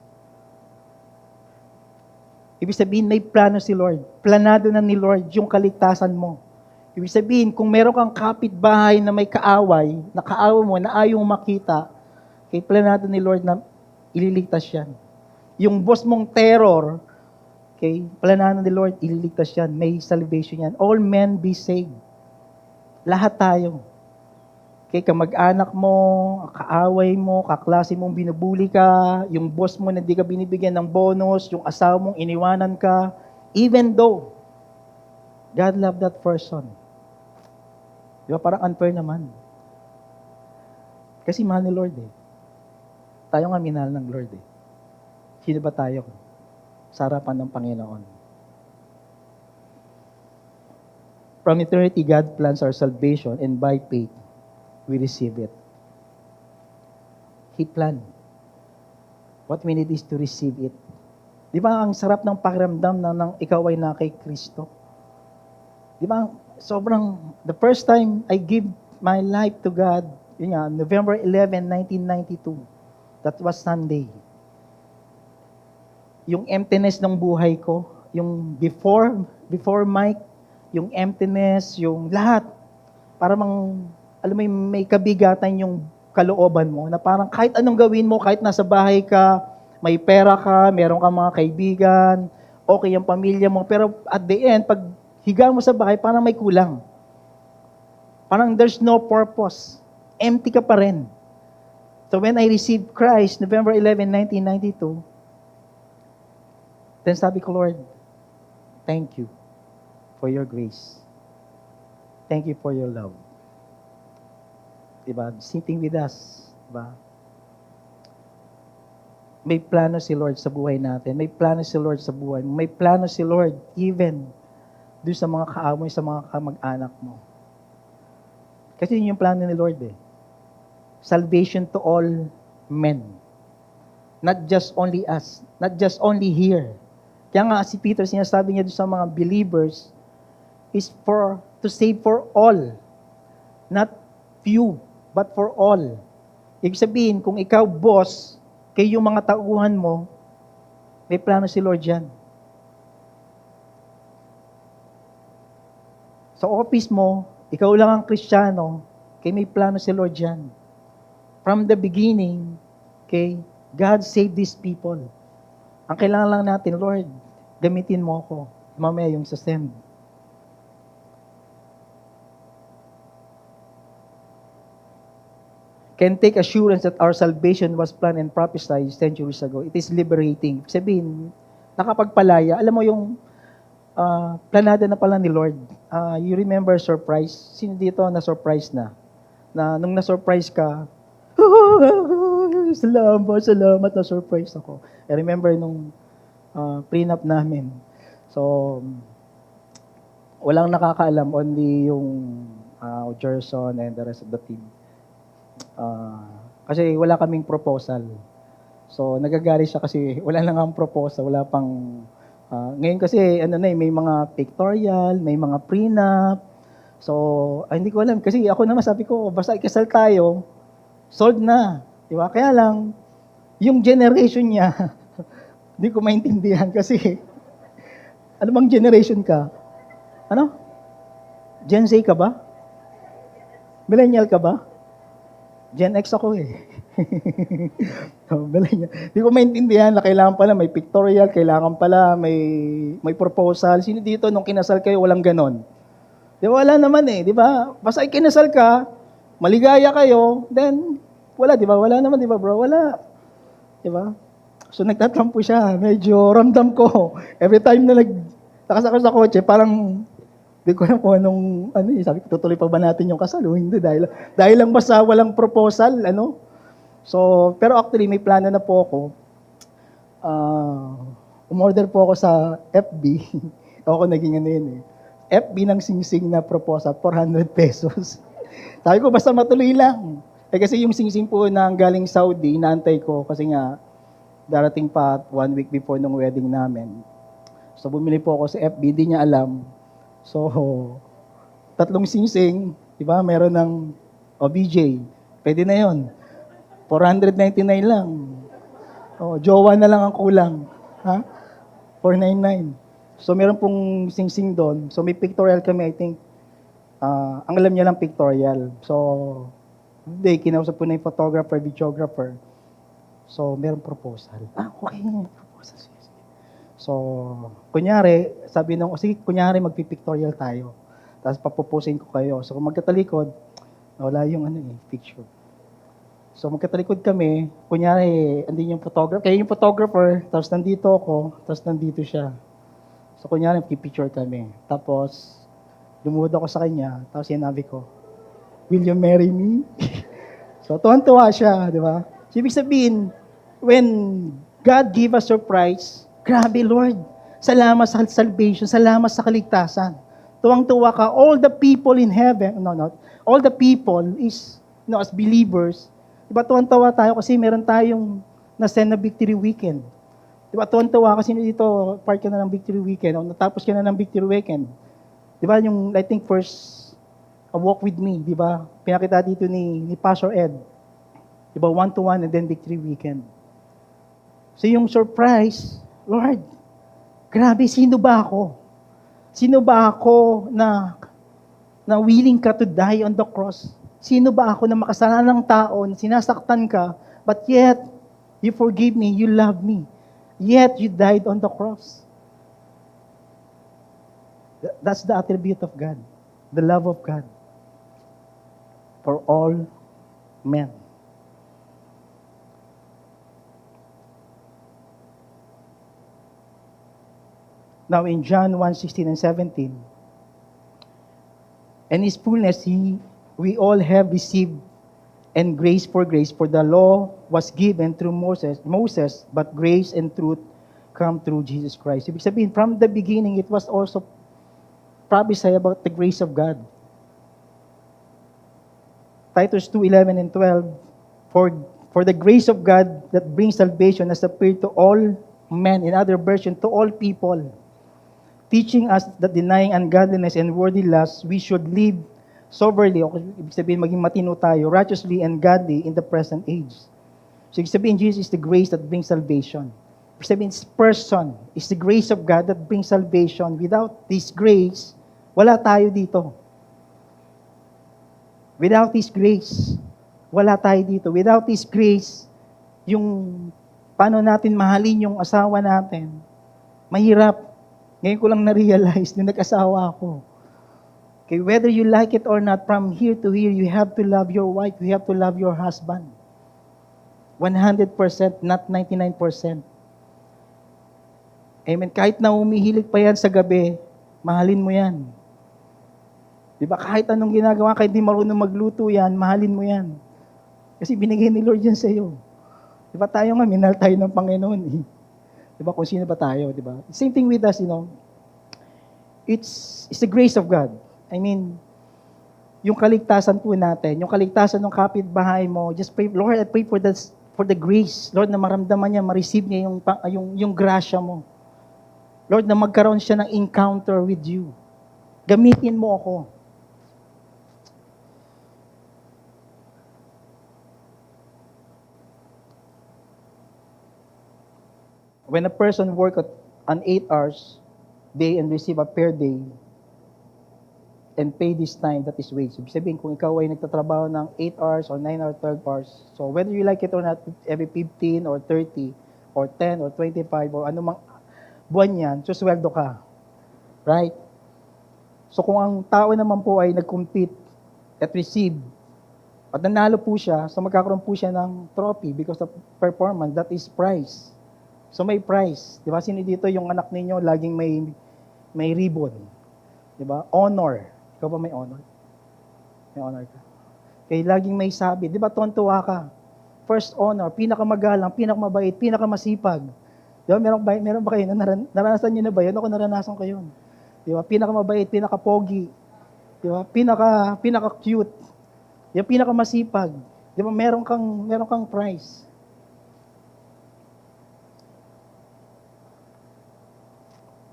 Ibig sabihin, may plano si Lord. Planado na ni Lord yung kaligtasan mo. Ibig sabihin, kung meron kang kapitbahay na may kaaway, na kaaway mo, na ayaw makita, kay planado ni Lord na ililigtas yan. Yung boss mong terror, okay, planado ni Lord, ililigtas yan. May salvation yan. All men be saved. Lahat tayo. Okay, kamag-anak mo, kaaway mo, kaklase mong binubuli ka, yung boss mo na di ka binibigyan ng bonus, yung asawa mong iniwanan ka, even though God loved that person. Di ba? Parang unfair naman. Kasi mahal ni Lord eh. Tayo nga minahal ng Lord eh. Sino ba tayo? Sa harapan ng Panginoon. From eternity, God plans our salvation, and by faith, we receive it. He planned. What we need is to receive it. Di ba ang sarap ng pakiramdam na ikaw ay na kay Kristo? Di ba sobrang, the first time I give my life to God, yun nga, November 11, 1992. That was Sunday. Yung emptiness ng buhay ko, yung before Mike, yung emptiness, yung lahat, parang alam mo, may kabigatan yung kalooban mo, na parang kahit anong gawin mo, kahit nasa bahay ka, may pera ka, meron kang mga kaibigan, okay yung pamilya mo, pero at the end, pag higa mo sa bahay, parang may kulang. Parang there's no purpose. Empty ka pa rin. So when I received Christ, November 11, 1992, then sabi ko, Lord, thank you for your grace. Thank you for your love. Diba? Sitting with us. Diba? May plano si Lord sa buhay natin. May plano si Lord sa buhay mo. May plano si Lord even doon sa mga kaamoy, sa mga kamag-anak mo. Kasi yun yung plano ni Lord eh. Salvation to all men. Not just only us. Not just only here. Kaya nga si Peter, sinasabi niya doon sa mga believers, is to save for all. Not few. but for all. Ibig sabihin, kung ikaw boss, kayo yung mga tauhan mo, may plano si Lord yan. Sa office mo, ikaw lang ang Kristiyano, kay may plano si Lord yan. From the beginning, okay, God saved these people. Ang kailangan lang natin, Lord, gamitin mo ako. Mamaya yung sa send. Can take assurance that our salvation was planned and prophesied centuries ago. It is liberating. Sabihin, nakapagpalaya. Alam mo yung planada na pala ni Lord. You remember surprise? Sino dito na-surprise na? Na nung na-surprise ka, salamat, na-surprise ako. I remember nung prenup namin. So, walang nakakaalam, only yung Gerson and the rest of the team. Kasi wala kaming proposal. So, nagagalit siya kasi wala lang ang proposal, wala pang... ngayon kasi, may mga pictorial, may mga prenup. So, hindi ko alam. Kasi ako naman sabi ko, basta ikasal tayo, sold na. Di ba? Kaya lang, yung generation niya, hindi ko maintindihan kasi, ano bang generation ka? Ano? Gen Z ka ba? Millennial ka ba? Gen X ako eh. Hindi ko maintindihan na kailangan pala may pictorial, kailangan pala may proposal. Sino dito nung kinasal kayo walang ganon? Di ba wala naman eh, di ba? Basta kinasal ka, maligaya kayo, then wala, di ba? Wala naman, di ba bro? Wala. Di ba? So nagtatampo siya, medyo ramdam ko. Every time na nakasakay sa kotse, parang di ko alam kung sabi ko, tutuloy pa ba natin yung kasal? O hindi, dahil lang basta walang proposal, So, pero actually, may plano na po ako. Umorder po ako sa FB. Ako naging FB ng sing-sing na proposal, 400 pesos. Sabi ko, basta matuloy lang. Kasi yung sing-sing po na galing Saudi, inaantay ko kasi nga, darating pa 1 week before nung wedding namin. So, bumili po ako sa FB, di niya alam. So, 3 sing-sing, di ba? Meron ng OBJ. Pwede na yon. 499 lang. Jowa na lang ang kulang. Ha? 499. So, meron pong sing-sing doon. So, may pictorial kami, I think. Ang alam niya lang pictorial. So, hindi, kinausap ko na yung photographer, videographer. So, meron proposal. Okay. Proposal. So, kunyari, sabi nung, sige, kunyari, magpipictorial tayo. Tapos, papupusin ko kayo. So, kung magkatalikod, wala yung picture. So, magkatalikod kami, kunyari, andin yung photographer, kaya yung photographer, tapos nandito ako, tapos nandito siya. So, kunyari, magpipicture kami. Tapos, lumuhod ako sa kanya, tapos sinabi ko, will you marry me? So, tuwan-tuwa siya, di ba? So, ibig sabihin, when God give us surprise, grabe, Lord, salamat sa salvation, salamat sa kaligtasan. Tuwang-tuwa ka, all the people in heaven, all the people is, as believers, diba tuwan-tuwa tayo kasi meron tayong na-send na victory weekend. Diba tuwan-tuwa kasi dito, part ka na ng victory weekend, o natapos ka na ng victory weekend. Diba yung, I think, first, a walk with me, diba? Pinakita dito ni Pastor Ed. Diba, 1-to-1 and then victory weekend. So yung surprise, Lord, grabe, sino ba ako? Sino ba ako na willing ka to die on the cross? Sino ba ako na makasalanang tao, na sinasaktan ka, but yet, you forgive me, you love me. Yet, you died on the cross. That's the attribute of God. The love of God. For all men. Now, in John 1:16 and 17, and His fullness, we all have received, and grace, for the law was given through Moses, but grace and truth come through Jesus Christ. Ibig sabihin, from the beginning, it was also prophesied about the grace of God. Titus 2:11 and 12, for the grace of God that brings salvation has appeared to all men, in other version, to all people, teaching us that denying ungodliness and worldly lusts, we should live soberly, o ibig sabihin maging matino tayo, righteously and godly in the present age. So ibig sabihin, Jesus is the grace that brings salvation. Ibig sabihin, this person is the grace of God that brings salvation. Without this grace, wala tayo dito. Without this grace, wala tayo dito. Without this grace, yung paano natin mahalin yung asawa natin, mahirap. Ngayon ko lang na-realize nung nag-asawa ako. Okay, whether you like it or not, from here to here, you have to love your wife, you have to love your husband. 100%, not 99%. Amen. Kahit na umihilig pa yan sa gabi, mahalin mo yan. Diba? Kahit anong ginagawa, kahit di marunong magluto yan, mahalin mo yan. Kasi binigay ni Lord yan sa iyo. Diba tayo nga, minahal tayo ng Panginoon. Diba kung sino ba tayo, diba? Same thing with us, it's the grace of God. I mean, yung kaligtasan po natin, yung kaligtasan ng kapitbahay mo, just pray, Lord, I pray for the grace, Lord, na maramdaman niya, ma-receive niya yung grasya mo. Lord, na magkaroon siya ng encounter with you. Gamitin mo ako. When a person work an 8 hours day and receive a per day and pay this time, that is wage. Ibig sabihin, kung ikaw ay nagtatrabaho ng 8 hours or 9 or 12 hours, so whether you like it or not, every 15 or 30 or 10 or 25 or anumang buwan yan, susweldo ka. Right? So kung ang tao naman po ay nag-compete at receive, at nanalo po siya, so magkakaroon po siya ng trophy because of performance, that is prize. So may prize. Di ba? Sino dito yung anak ninyo laging may ribbon? Di ba? Honor. Ikaw ba may honor? May honor ka. Kaya laging may sabi. Di ba? Tuwan-tuwa ka. First honor, pinakamagalang, pinakamabait, pinakamasipag. Di ba? Meron ba kayo? Naranasan nyo na ba yun? Ako naranasan ko yun. Di ba? Pinakamabait, pinakapogi. Di ba? Pinaka-cute. Di ba? Pinakamasipag. Di ba? Meron kang prize.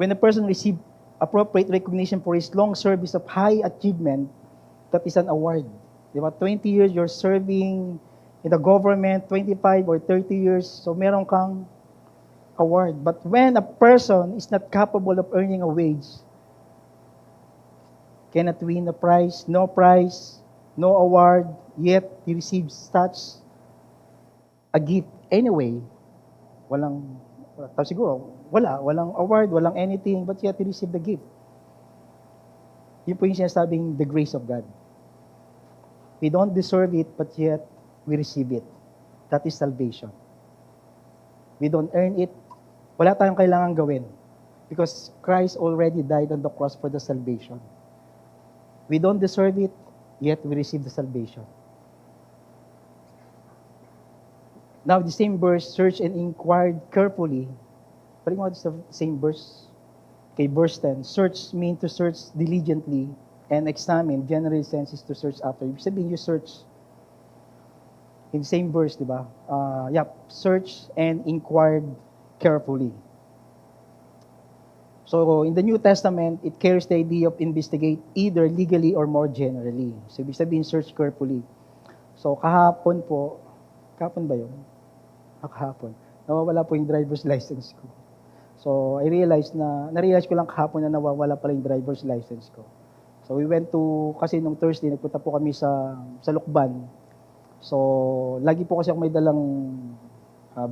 When a person receives appropriate recognition for his long service of high achievement, that is an award. Diba? 20 years you're serving in the government, 25 or 30 years, so meron kang award. But when a person is not capable of earning a wage, cannot win a prize, no award, yet he receives such a gift anyway, walang award, walang anything, but yet he received the gift. Yun po yung sinasabing the grace of God. We don't deserve it, but yet we receive it. That is salvation. We don't earn it. Wala tayong kailangan gawin. Because Christ already died on the cross for the salvation. We don't deserve it, yet we receive the salvation. Now, the same verse, search and inquired carefully. But what's the same verse? Okay, verse 10. Search means to search diligently and examine. General sense is to search after. Ibig sabihin, you search. In the same verse, di ba? Search and inquired carefully. So, in the New Testament, it carries the idea of investigate either legally or more generally. So, ibig sabihin, search carefully. So, kahapon ba yun? Kahapon. Nawawala po yung driver's license ko. So, na-realize ko lang kahapon na nawawala pala yung driver's license ko. So, we went to, kasi nung Thursday, nagpunta po kami sa Lukban. So, lagi po kasi ako may dalang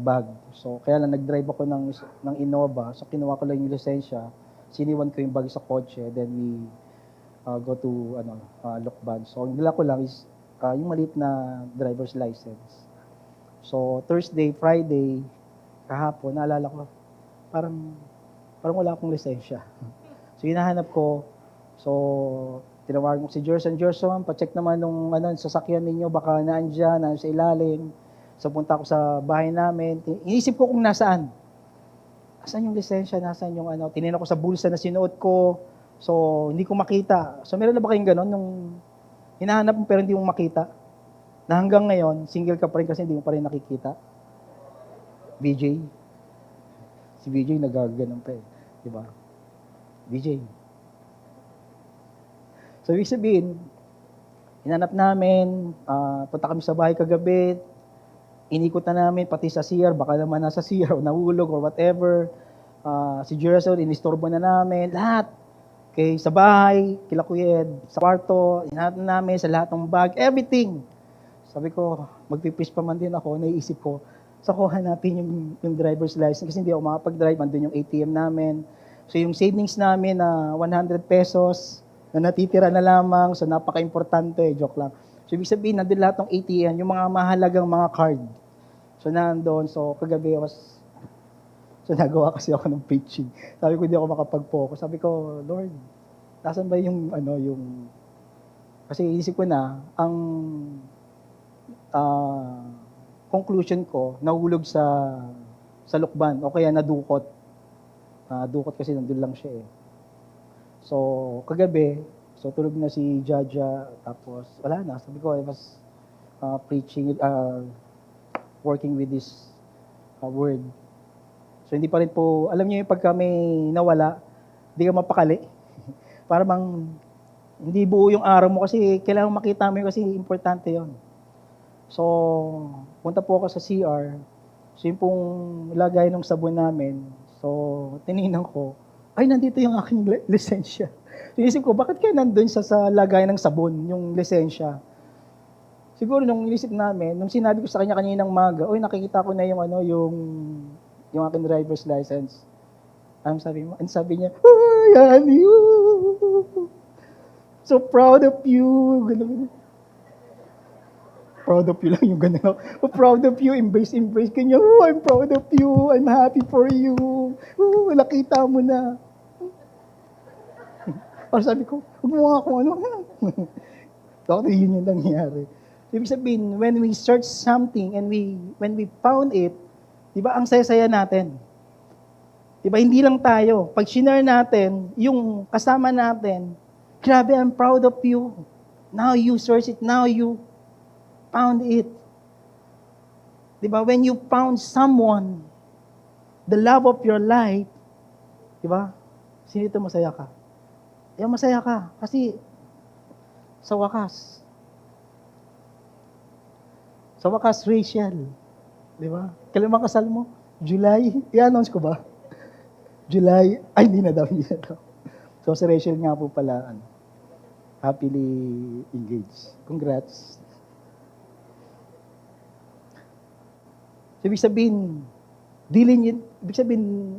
bag. So, kaya lang nag-drive ako ng Innova. So, kinuha ko lang yung lisensya. Siniwan ko yung bag sa kotse. Then, we go to Lukban. So, ang dala ko lang is yung maliit na driver's license. So, Thursday, Friday, kahapon, naalala ko, parang wala akong lisensya. So, hinahanap ko. So, tinawagan ko si Gerson, pa-check naman nung sasakyan ninyo, baka naandyan, sa ilalim. So, punta ako sa bahay namin. Inisip ko kung nasaan. Nasaan yung lisensya? Nasaan yung Tinignan ko sa bulsa na sinuot ko. So, hindi ko makita. So, meron na ba kayong ganon? Nung hinahanap mo pero hindi mo makita? Na hanggang ngayon, single ka pa rin kasi hindi mo pa rin nakikita. BJ. Si BJ nagaganon pa eh. Diba? BJ. So, ibig sabihin, Hinanap namin, punta kami sa bahay kagabi, inikot na namin, pati sa CR, baka naman nasa CR, o nahulog, or whatever. Si Jerson, inistorbo na namin, lahat. Okay, sa bahay, kila Kuya Ed, sa kwarto, hinanap na namin, sa lahat ng bag, everything. Sabi ko, magpipis pa man din ako, naiisip ko, so kuha natin yung driver's license, kasi hindi ako makapag-drive, andun yung ATM namin. So yung savings namin na 100 pesos, na natitira na lamang, so napaka-importante, joke lang. So ibig sabihin, nandun lahat ng ATM, yung mga mahalagang mga card. So nandun, so kagabi so nagawa kasi ako ng preaching. Sabi ko, hindi ako makapag-focus. Sabi ko, Lord, nasan ba yung, kasi isip ko na, ang conclusion ko, nahulog sa lukban, o kaya nadukot. Dukot kasi nandun lang siya eh. So, kagabi, so tulog na si Jaja, tapos wala na. Sabi ko, I was preaching, working with this word. So, hindi pa rin po, alam niyo yung pagka may nawala, hindi ka mapakali. Para bang, hindi buo yung araw mo kasi kailangan makita mo yun kasi importante yon. So, punta po ako sa CR. So, yung pong lagay ng sabon namin, so, tinignan ko, ay, nandito yung aking lisensya. Inisip ko, bakit kaya nandun sa lagay ng sabon, yung lisensya? Siguro nung inisip namin, nung sinabi ko sa kanya kaninang maga, oy, nakikita ko na yung yung aking driver's license. Ang sabi niya, ay, honey, so proud of you. Ganun. Proud of you lang yung ganun. Oh, proud of you, embrace kanya. Oh, I'm proud of you. I'm happy for you. Oh, nakita mo na. Or sabi ko, huwag mo nga akong Bakit yun yung nangyari? Ibig sabihin, when we search something and when we found it, di ba, ang saya-saya natin. Di ba, hindi lang tayo. Pag shinare natin, yung kasama natin, grabe, I'm proud of you. Now you search it. Now you found it. Di ba, when you found someone, the love of your life, di ba, sino ito masaya ka? Masaya ka. Kasi, sa wakas, Rachel, di ba? Kailan ba kasal mo? July? I-announce ko ba? July? Ay, hindi na daw. So, si Rachel nga po pala, happily engaged. Congrats. So, ibig sabihin,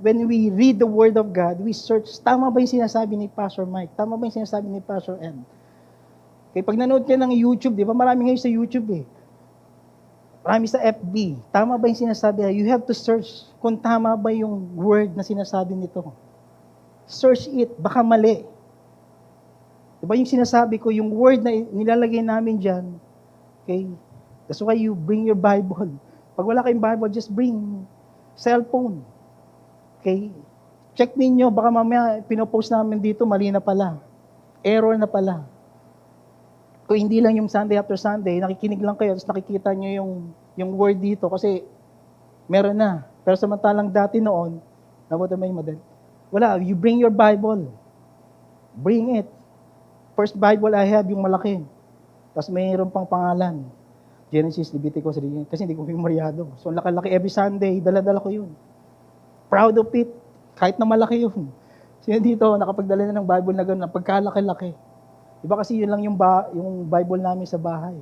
when we read the Word of God, we search, tama ba yung sinasabi ni Pastor Mike? Tama ba yung sinasabi ni Pastor Ed? Okay, pag nanood ka ng YouTube, di ba? Marami ngayon sa YouTube eh. Marami sa FB. Tama ba yung sinasabi? You have to search kung tama ba yung word na sinasabi nito. Search it. Baka mali. Di ba yung sinasabi ko, yung word na nilalagay namin dyan, okay? That's why you bring your Bible. Pag wala kayong Bible, just bring cellphone. Okay? Check ninyo, baka mamaya pinopost namin dito, mali na pala. Error na pala. Kung hindi lang yung Sunday after Sunday, nakikinig lang kayo, tapos nakikita nyo yung word dito, kasi meron na. Pero samantalang dati noon, nabuta may madali. Wala, you bring your Bible. Bring it. First Bible I have, yung malaki. Tapos mayroon pang pangalan. Genesis, Leviticus, kasi hindi ko memoryado. So, laki-laki every Sunday, dala-dala ko yun. Proud of it, kahit na malaki yun. Sino dito, nakapagdala na ng Bible na gano'n, pagkalaki-laki. Diba kasi yun lang yung Bible namin sa bahay.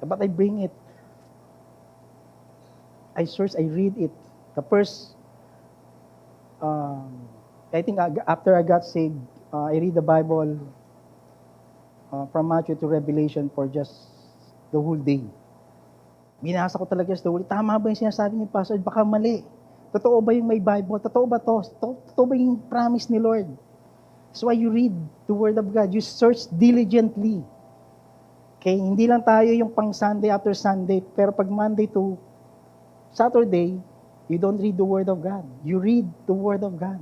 But I bring it. I search, I read it. The first, I think after I got saved, I read the Bible from Matthew to Revelation for just the whole day. Binasa ko talaga the whole day. Tama ba yung sinasabi ni Pastor? Baka mali. Totoo ba yung may Bible? Totoo ba to? Totoo ba yung promise ni Lord? That's why you read the Word of God. You search diligently. Okay? Hindi lang tayo yung pang Sunday after Sunday, pero pag Monday to Saturday, you don't read the Word of God. You read the Word of God.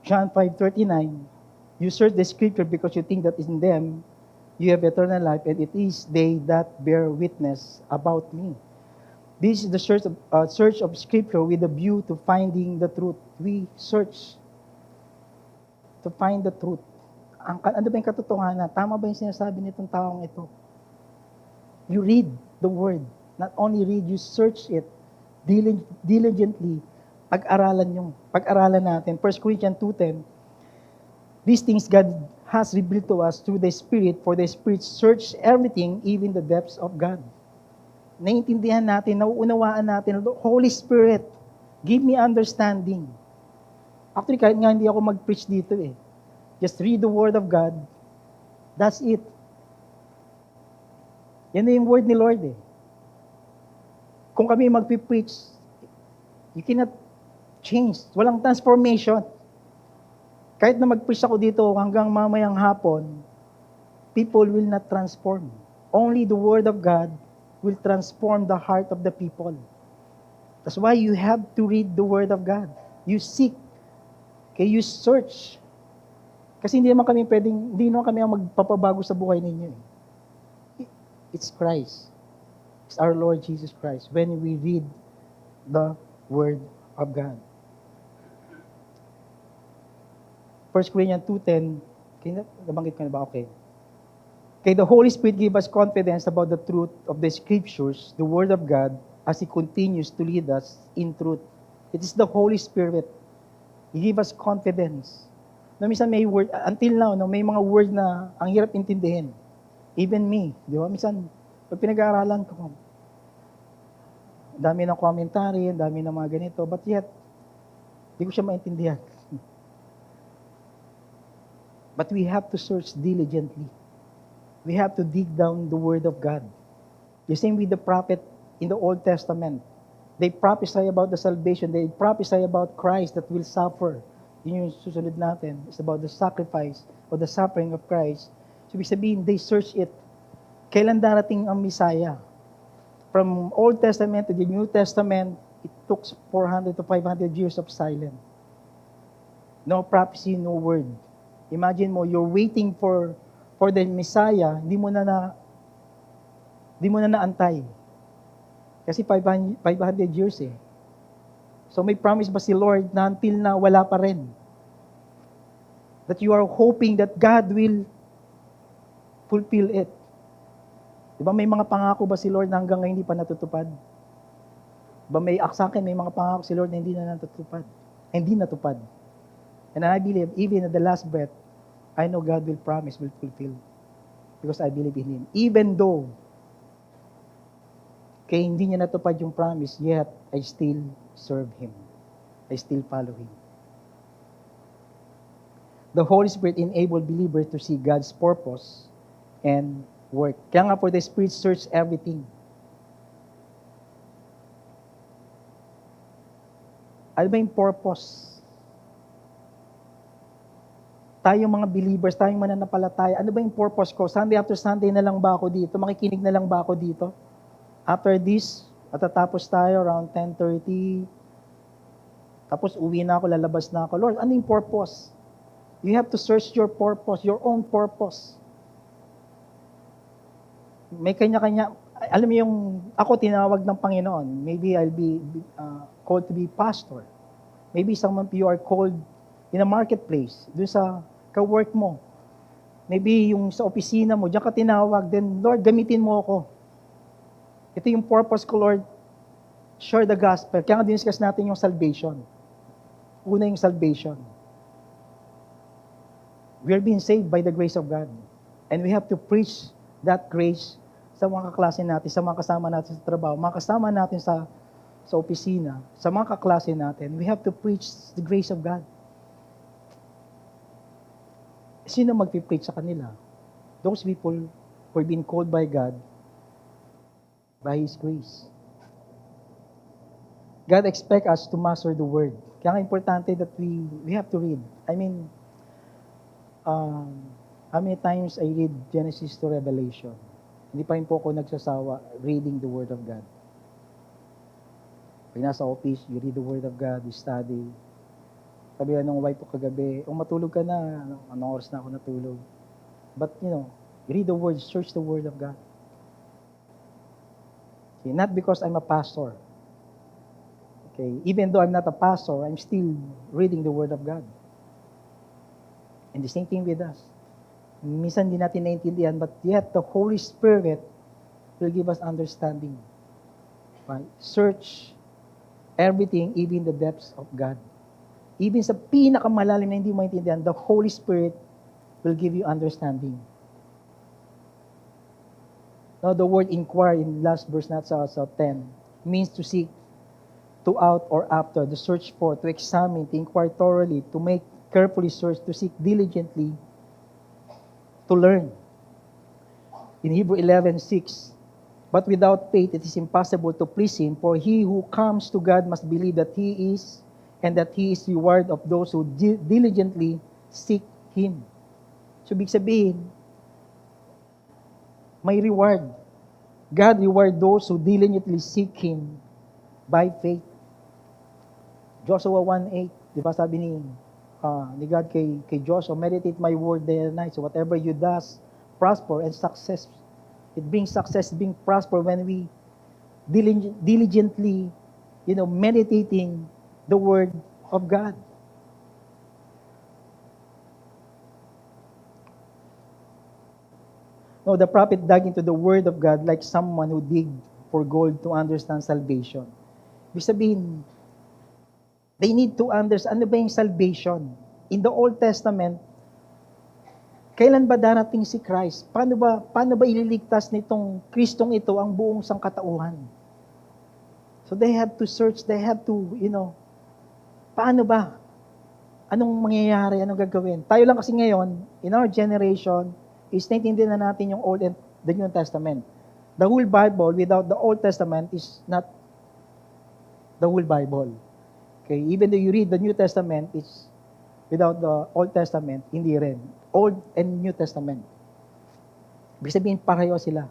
John 5:39, you search the scripture because you think that in them you have eternal life, and it is they that bear witness about me. This is the search of scripture with a view to finding the truth. We search to find the truth. Ano ba yung katotohanan? Tama ba yung sinasabi nitong taong ito? You read the Word. Not only read, you search it diligently. Pag-aralan natin. 1 Corinthians 2:10, these things God has revealed to us through the Spirit, for the Spirit search everything, even the depths of God. Naiintindihan natin, nauunawaan natin, Holy Spirit, give me understanding. Actually, kahit nga hindi ako mag-preach dito eh. Just read the Word of God. That's it. Yan na yung Word ni Lord eh. Kung kami mag-preach, you cannot change. Walang transformation. Kahit na mag-preach ako dito hanggang mamayang hapon, people will not transform. Only the Word of God will transform the heart of the people. That's why you have to read the Word of God. You seek. Okay, you search. Kasi hindi naman kami ang magpapabago sa buhay ninyo. It's Christ. It's our Lord Jesus Christ when we read the Word of God. 1 Corinthians 2:10, nabanggit ko na ba? Okay. Okay, the Holy Spirit give us confidence about the truth of the Scriptures, the Word of God, as He continues to lead us in truth. It is the Holy Spirit. He give us confidence. No, minsan may word, until now, no, may mga word na ang hirap intindihin. Even me, di ba? Minsan, pag pinag-aaralan ko, dami ng commentary, dami ng mga ganito, but yet, di ko siya maintindihan. But we have to search diligently. We have to dig down the Word of God. The same with the prophet in the Old Testament. They prophesy about the salvation. They prophesy about Christ that will suffer. Yun yung susunod natin. It's about the sacrifice or the suffering of Christ. So, ibig sabihin, they search it. Kailan darating ang Messiah? From Old Testament to the New Testament, it took 400 to 500 years of silence. No prophecy, no word. Imagine mo, you're waiting for the Messiah, hindi mo na naantay. Kasi 500 years eh. So may promise ba si Lord na until na wala pa rin? That you are hoping that God will fulfill it. Diba may mga pangako ba si Lord na hanggang ngayon hindi pa natutupad? Diba sa akin may mga pangako si Lord na hindi na natutupad? Hindi natupad. And I believe even at the last breath, I know God will promise, will fulfill. Because I believe in Him. Even though kaya hindi niya natupad yung promise, yet I still serve Him. I still follow Him. The Holy Spirit enabled believers to see God's purpose and work. Kaya nga for the Spirit search everything. Ano ba yung purpose? Tayong mga believers, tayong mananampalataya, ano ba yung purpose ko? Sunday after Sunday na lang ba ako dito? Makikinig na lang ba ako dito? After this, matatapos tayo around 10:30. Tapos uwi na ako, lalabas na ako. Lord, ano yung purpose? You have to search your purpose, your own purpose. May kanya-kanya. Alam mo yung, ako tinawag ng Panginoon. Maybe I'll be called to be pastor. Maybe some of you are called in a marketplace, doon sa ka-work mo. Maybe yung sa opisina mo, diyan ka tinawag, then Lord, gamitin mo ako. Ito yung purpose ko, Lord, share the gospel. Kaya nga diniscuss natin yung salvation. Una yung salvation. We are being saved by the grace of God. And we have to preach that grace sa mga kaklase natin, sa mga kasama natin sa trabaho, mga kasama natin sa opisina, sa mga kaklase natin. We have to preach the grace of God. Sino magpipreach sa kanila? Those people who are being called by God by His grace. God expects us to master the Word. Kaya nga importante that we have to read. I mean, how many times I read Genesis to Revelation? Hindi pa rin po ako nagsasawa reading the Word of God. Pag nasa office, you read the Word of God, you study. Sabi ng wife ko kagabi, matulog ka na, anong oras na ako natulog. But, you read the Word, search the Word of God. Okay, not because I'm a pastor. Okay, even though I'm not a pastor, I'm still reading the Word of God. And the same thing with us. Minsan di natin naiintindihan, but yet the Holy Spirit will give us understanding. Right? Search everything, even the depths of God. Even sa pinakamalalim na hindi mo maintindihan, the Holy Spirit will give you understanding. Now, the word inquire in last verse, not sa 10, means to seek, to out or after, to search for, to examine, to inquire thoroughly, to make carefully search, to seek diligently, to learn. In Hebrew 11:6, but without faith it is impossible to please Him, for he who comes to God must believe that He is, and that He is reward of those who diligently seek Him. So, ibig sabihin, may reward. God reward those who diligently seek Him by faith. Joshua 1:8, di ba sabi ni God kay Joshua, meditate my word day and night, so whatever you does, prosper and success. It brings success, being prosper when we diligently, meditating the word of God. No, the prophet dug into the word of God like someone who digged for gold to understand salvation. Ibig sabihin, they need to understand, ano ba yung salvation? In the Old Testament, kailan ba darating si Christ? Paano ba ililigtas nitong Kristong ito ang buong sangkatauhan? So they have to search, they have to, paano ba? Anong mangyayari? Anong gagawin? Tayo lang kasi ngayon, in our generation, is naintindihan na natin yung Old and the New Testament. The whole Bible without the Old Testament is not the whole Bible. Okay, even though you read the New Testament, it's without the Old Testament, hindi rin. Old and New Testament. Ibig sabihin, pareho sila.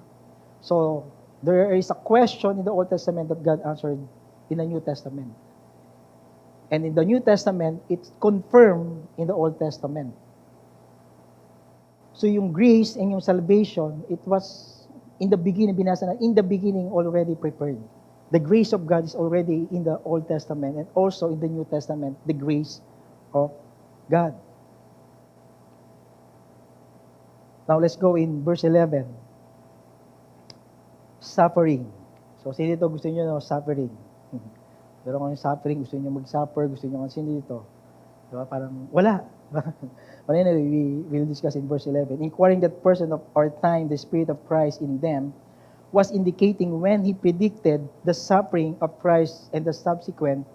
So, there is a question in the Old Testament that God answered in the New Testament. And in the New Testament, it's confirmed in the Old Testament. So yung grace and yung salvation, it was in the beginning, binasa na, in the beginning already prepared. The grace of God is already in the Old Testament and also in the New Testament, the grace of God. Now let's go in verse 11. Suffering. So sino dito gusto niyo suffering? Pero kung yung suffering, gusto niyo mag-suffer, gusto niyo sino dito? Diba? Parang wala. But anyway, we will discuss in verse 11. Inquiring that person of our time, the Spirit of Christ in them, was indicating when He predicted the suffering of Christ and the subsequent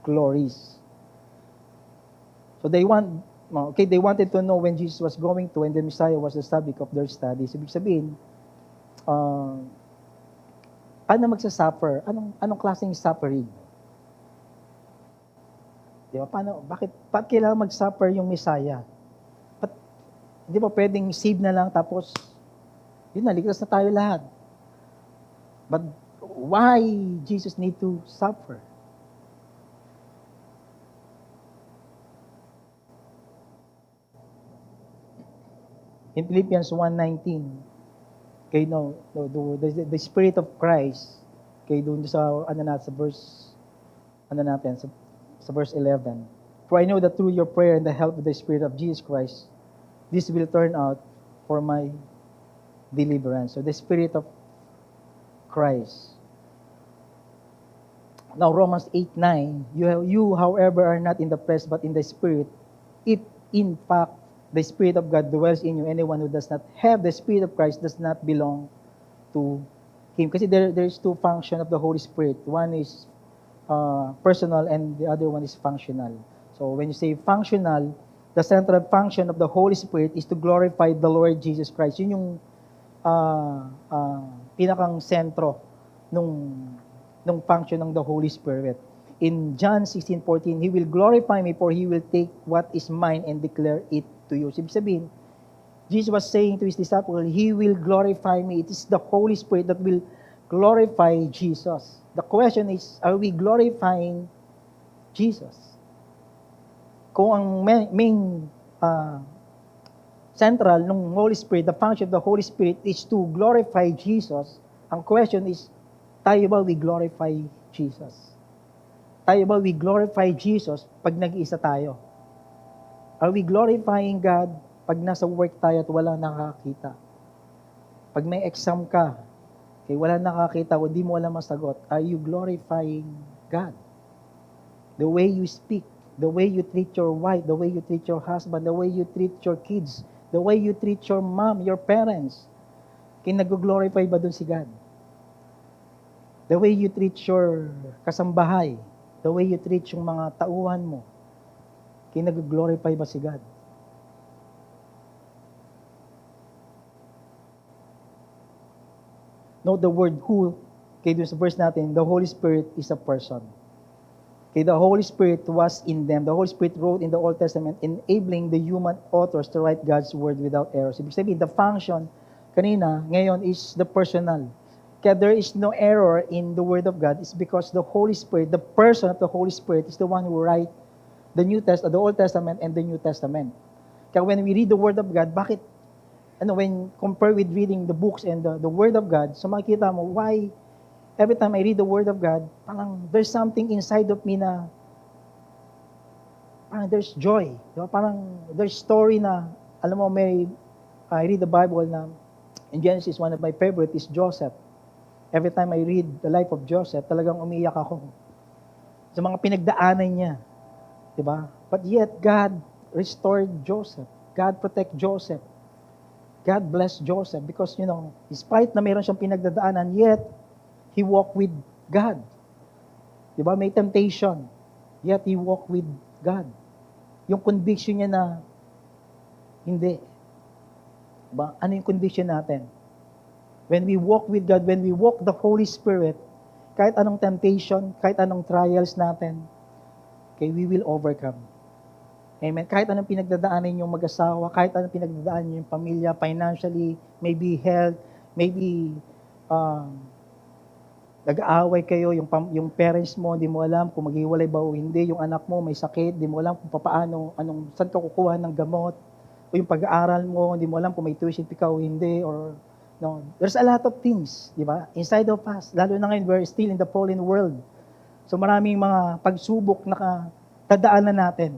glories. So they wanted to know when Jesus was going to and the Messiah was the subject of their studies. Ibig sabihin, paano magsasuffer? Anong klaseng suffering? Di ba? Bakit kailangan mag-suffer yung Messiah? Di ba pwedeng save na lang tapos, yun na, ligtas na tayo lahat. But why Jesus need to suffer? In Philippians 1:19, the Spirit of Christ, doon sa sa verse 11. For I know that through your prayer and the help of the Spirit of Jesus Christ, this will turn out for my deliverance. So the Spirit of Christ. Now Romans 8:9, you however are not in the flesh but in the Spirit, if in fact the Spirit of God dwells in you, anyone who does not have the Spirit of Christ does not belong to Him. Kasi there's two functions of the Holy Spirit. One is personal and the other one is functional. So when you say functional, the central function of the Holy Spirit is to glorify the Lord Jesus Christ. Yun yung pinakang sentro nung function ng the Holy Spirit. In John 16:14, He will glorify me for He will take what is mine and declare it to you. So, ibig sabihin, Jesus was saying to His disciples, He will glorify me. It is the Holy Spirit that will glorify Jesus. The question is, are we glorifying Jesus? Kung ang main central ng Holy Spirit, the function of the Holy Spirit is to glorify Jesus, ang question is, tayo ba we glorify Jesus? Tayo ba we glorify Jesus pag nag-iisa tayo? Are we glorifying God pag nasa work tayo at wala nakakita? Pag may exam ka, okay, wala nakakita o di mo alam masagot, are you glorifying God? The way you speak, the way you treat your wife, the way you treat your husband, the way you treat your kids, the way you treat your mom, your parents, kinag-glorify ba dun si God? The way you treat your kasambahay, the way you treat yung mga tauhan mo, kinag-glorify ba si God? Note the word who, okay, dun sa verse natin, the Holy Spirit is a person. Okay, the Holy Spirit was in them. The Holy Spirit wrote in the Old Testament, enabling the human authors to write God's word without errors. Ibig sabihin, the function kanina, ngayon is the personal. Kaya there is no error in the Word of God. It's because the Holy Spirit, the person of the Holy Spirit is the one who write the the Old Testament and the New Testament. Kaya when we read the Word of God, bakit, when compared with reading the books and the Word of God, so makikita mo, why every time I read the Word of God, parang there's something inside of me na, parang there's joy. Diba? Parang there's story na, alam mo, I read the Bible na, in Genesis, one of my favorite is Joseph. Every time I read the life of Joseph, talagang umiyak ako sa mga pinagdaanan niya. Diba? But yet, God restored Joseph. God protect Joseph. God bless Joseph because, despite na mayroon siyang pinagdadaanan, yet, he walked with God. Diba? May temptation. Yet, he walked with God. Yung conviction niya na, hindi. Diba? Ano yung conviction natin? When we walk with God, when we walk the Holy Spirit, kahit anong temptation, kahit anong trials natin, okay, we will overcome. Amen. Kahit anong pinagdadaanan yung mag-asawa, kahit anong pinagdadaanan yung pamilya, financially, maybe health, maybe nag-aaway kayo, yung parents mo, hindi mo alam kung maghiwalay ba o hindi, yung anak mo may sakit, hindi mo alam kung paano, saan ka kukuha ng gamot, o yung pag-aaral mo, hindi mo alam kung may tuition fee ka o hindi, or no, there's a lot of things, di ba? Inside of us, lalo na ngayon, we're still in the fallen world. So maraming mga pagsubok na tadaanan natin.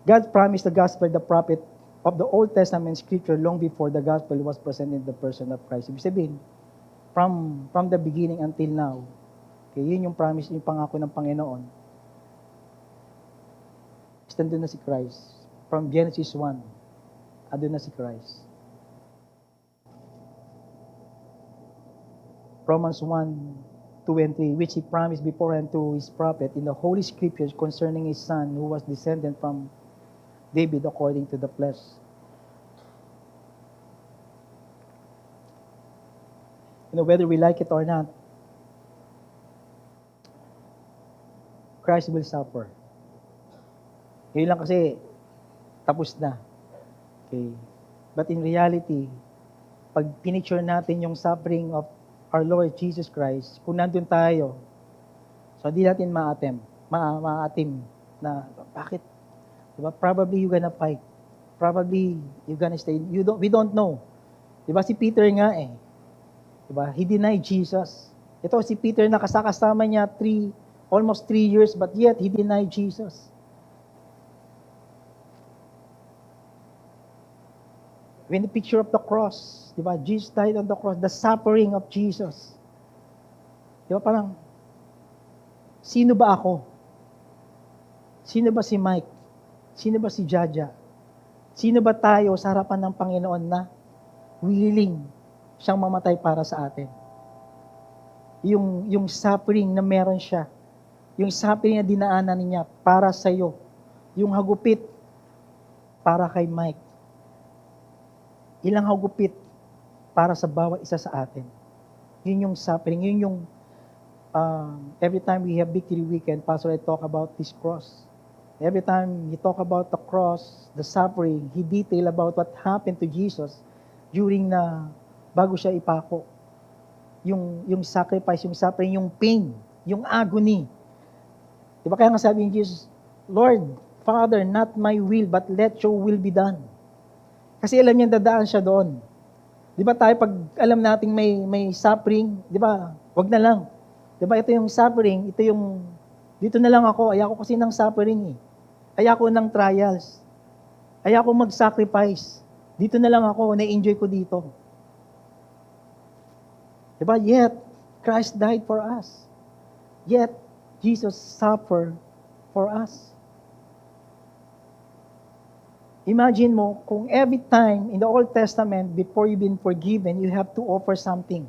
God promised the gospel, the prophet of the Old Testament scripture long before the gospel was presented in the person of Christ. Ibig sabihin, from the beginning until now, okay, yun yung promise, yung pangako ng Panginoon. Nandun na si Christ. From Genesis 1, andun na si Christ. Romans 1, 2 and 3, which He promised beforehand to His prophet in the Holy Scriptures concerning His Son, who was descended from David according to the flesh. Whether we like it or not, Christ will suffer. Yun lang kasi, tapos na. Okay. But in reality, pag pinicture natin yung suffering of our Lord Jesus Christ, kung nandun tayo, so hindi natin maatim na, bakit? Diba? Probably you're gonna fight. Probably you're gonna stay. We don't know. Diba? Si Peter nga Diba? He denied Jesus. Ito si Peter na kasama niya almost 3 years, but yet he denied Jesus. When the picture of the cross, di ba? Jesus died on the cross, the suffering of Jesus. Di ba parang, sino ba ako? Sino ba si Mike? Sino ba si Jaja? Sino ba tayo sa harapan ng Panginoon na willing siyang mamatay para sa atin? Yung suffering na meron siya, yung suffering na dinaanan niya para sa iyo, yung hagupit para kay Mike, ilang hagupit para sa bawat isa sa atin. Yun yung suffering. Yun yung every time we have Victory Weekend, Pastor, I talk about this cross. Every time he talk about the cross, the suffering, he detail about what happened to Jesus during bago siya ipako. Yung sacrifice, yung suffering, yung pain, yung agony. Di ba kaya nga sabi ni Jesus, Lord, Father, not my will, but let your will be done. Kasi alam niya dadaan siya doon. Di ba tayo, pag alam nating may suffering, di ba, wag na lang. Di ba ito yung suffering, ito yung Dito na lang ako. Ayoko kasi ng suffering eh. Ayoko ng trials. Ayoko mag-sacrifice. Dito na lang ako. Na-enjoy ko dito. Diba? Yet, Christ died for us. Yet, Jesus suffered for us. Imagine mo, kung every time in the Old Testament, before you've been forgiven, you have to offer something.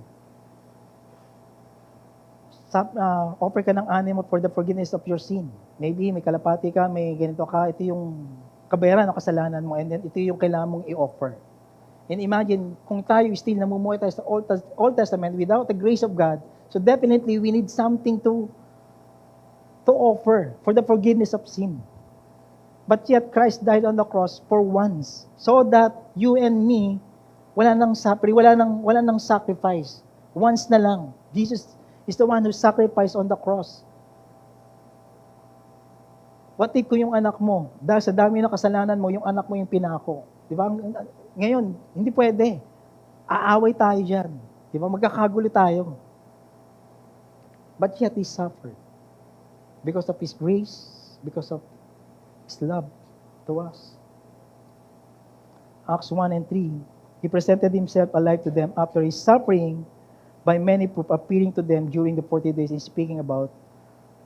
Offer ka ng animal for the forgiveness of your sin. Maybe may kalapati ka, may ganito ka, ito yung kabayaran ng kasalanan mo, and then ito yung kailangan mong i-offer. And imagine, kung tayo still namumuhay tayo sa Old Testament without the grace of God, so definitely we need something to offer for the forgiveness of sin. But yet Christ died on the cross for once, so that you and me, wala nang suffering, wala nang sacrifice. Once na lang. Jesus is the one who sacrificed on the cross. What if kung yung anak mo, dahil sa dami ng kasalanan mo, yung anak mo yung pinako? Di ba? Ngayon, hindi pwede. Aaway tayo dyan. Di ba? Magkakagulo tayo. But yet He suffered. Because of His grace, because of His love to us. Acts 1 and 3, He presented Himself alive to them after His suffering by many proof, appearing to them during the 40 days and speaking about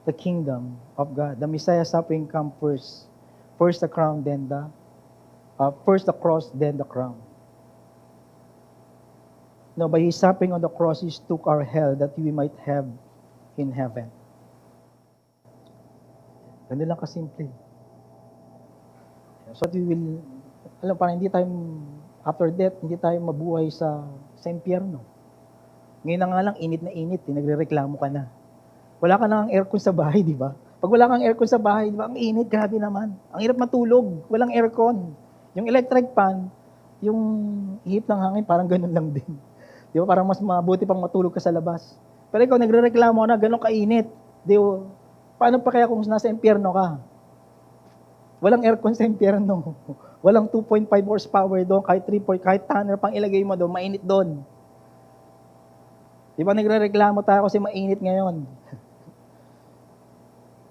the kingdom of God. The Messiah suffering come first. First the crown, then first the cross, then the crown. No, by His suffering on the cross, He took our hell that we might have in heaven. Ganun lang kasimple. So we will, parang hindi tayo, after death, hindi tayo mabuhay sa impyerno. Ngayon na nga lang, init na init, nagre-reklamo ka na. Wala ka nang aircon sa bahay, di ba? Pag wala kang aircon sa bahay, di ba, ang init, grabe naman. Ang hirap matulog, walang aircon. Yung electric fan, yung ihip ng hangin, parang ganun lang din. Di ba? Parang mas mabuti pang matulog ka sa labas. Pero ikaw, nagre-reklamo na, ganun kainit. Di ba? Paano pa kaya kung nasa impyerno ka? Walang aircon sa impyerno. Walang 2.5 horsepower doon, kahit 3, kahit tanner pang ilagay mo doon, mainit doon. Di ba nagre-reklamo tayo kasi mainit ngayon?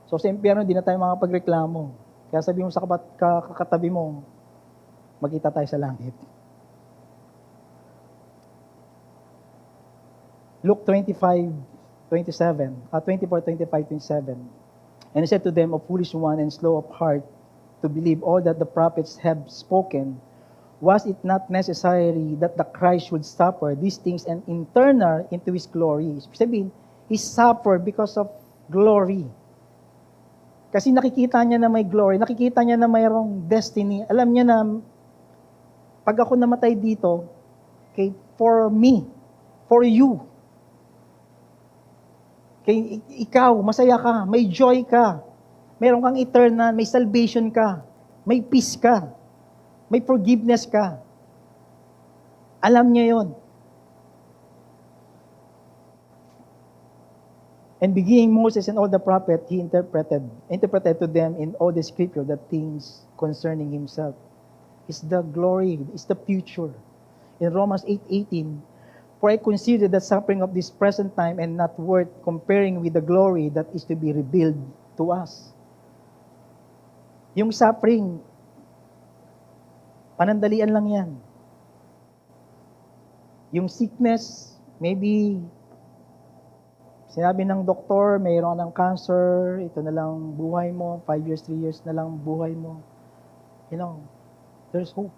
So sa impyerno, di na tayo makapagreklamo. Kaya sabi mo sa kakatabi mo, magkita tayo sa langit. Luke 24, 25, 27. And He said to them, O foolish one and slow of heart, to believe all that the prophets have spoken, was it not necessary that the Christ should suffer these things and enter into His glory? Sabihin, He suffered because of glory. Kasi nakikita niya na may glory, nakikita niya na mayroong destiny. Alam niya na, pag ako namatay dito, okay, for me, for you, okay, ikaw, masaya ka, may joy ka, meron kang eternal, may salvation ka, may peace ka, may forgiveness ka. Alam niya yon. And beginning Moses and all the prophets, He interpreted to them in all the scripture the things concerning Himself. It's the glory, it's the future. In Romans 8:18, for I consider the suffering of this present time and not worth comparing with the glory that is to be revealed to us. Yung suffering, panandalian lang yan. Yung sickness, maybe sinabi ng doktor, mayroon ng cancer, ito na lang buhay mo, 5 years, 3 years na lang buhay mo. You know, there's hope.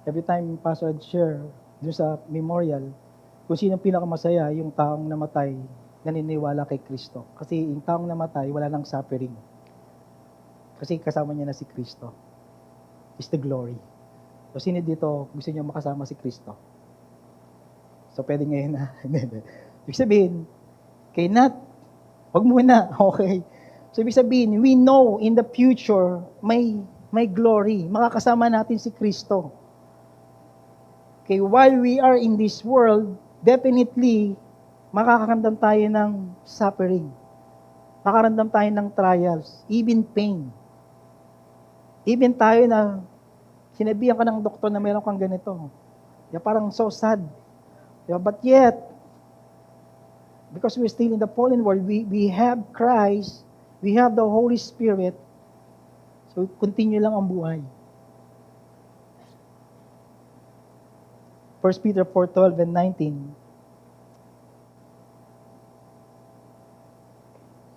Every time Pastor Ed share dun sa memorial, kung sino pinakamasaya, yung taong namatay, naniniwala kay Kristo. Kasi yung taong namatay, wala nang suffering. Kasi kasama niya na si Kristo. Is the glory. So sino dito gusto niyo makasama si Kristo? So pwede ngayon na. Ibig sabihin, kay Nat, wag muna, okay. So ibig sabihin, we know in the future, may glory. Makakasama natin si Kristo. Okay, while we are in this world, definitely, makakaramdam tayo ng suffering. Makakaramdam tayo ng trials, even pain. Even tayo na sinabihan ka ng doktor na meron kang ganito. Yeah, parang so sad. Yeah, but yet, Because we're still in the fallen world, we have Christ, we have the Holy Spirit, so continue lang ang buhay. 1 Peter 4:12 and 19.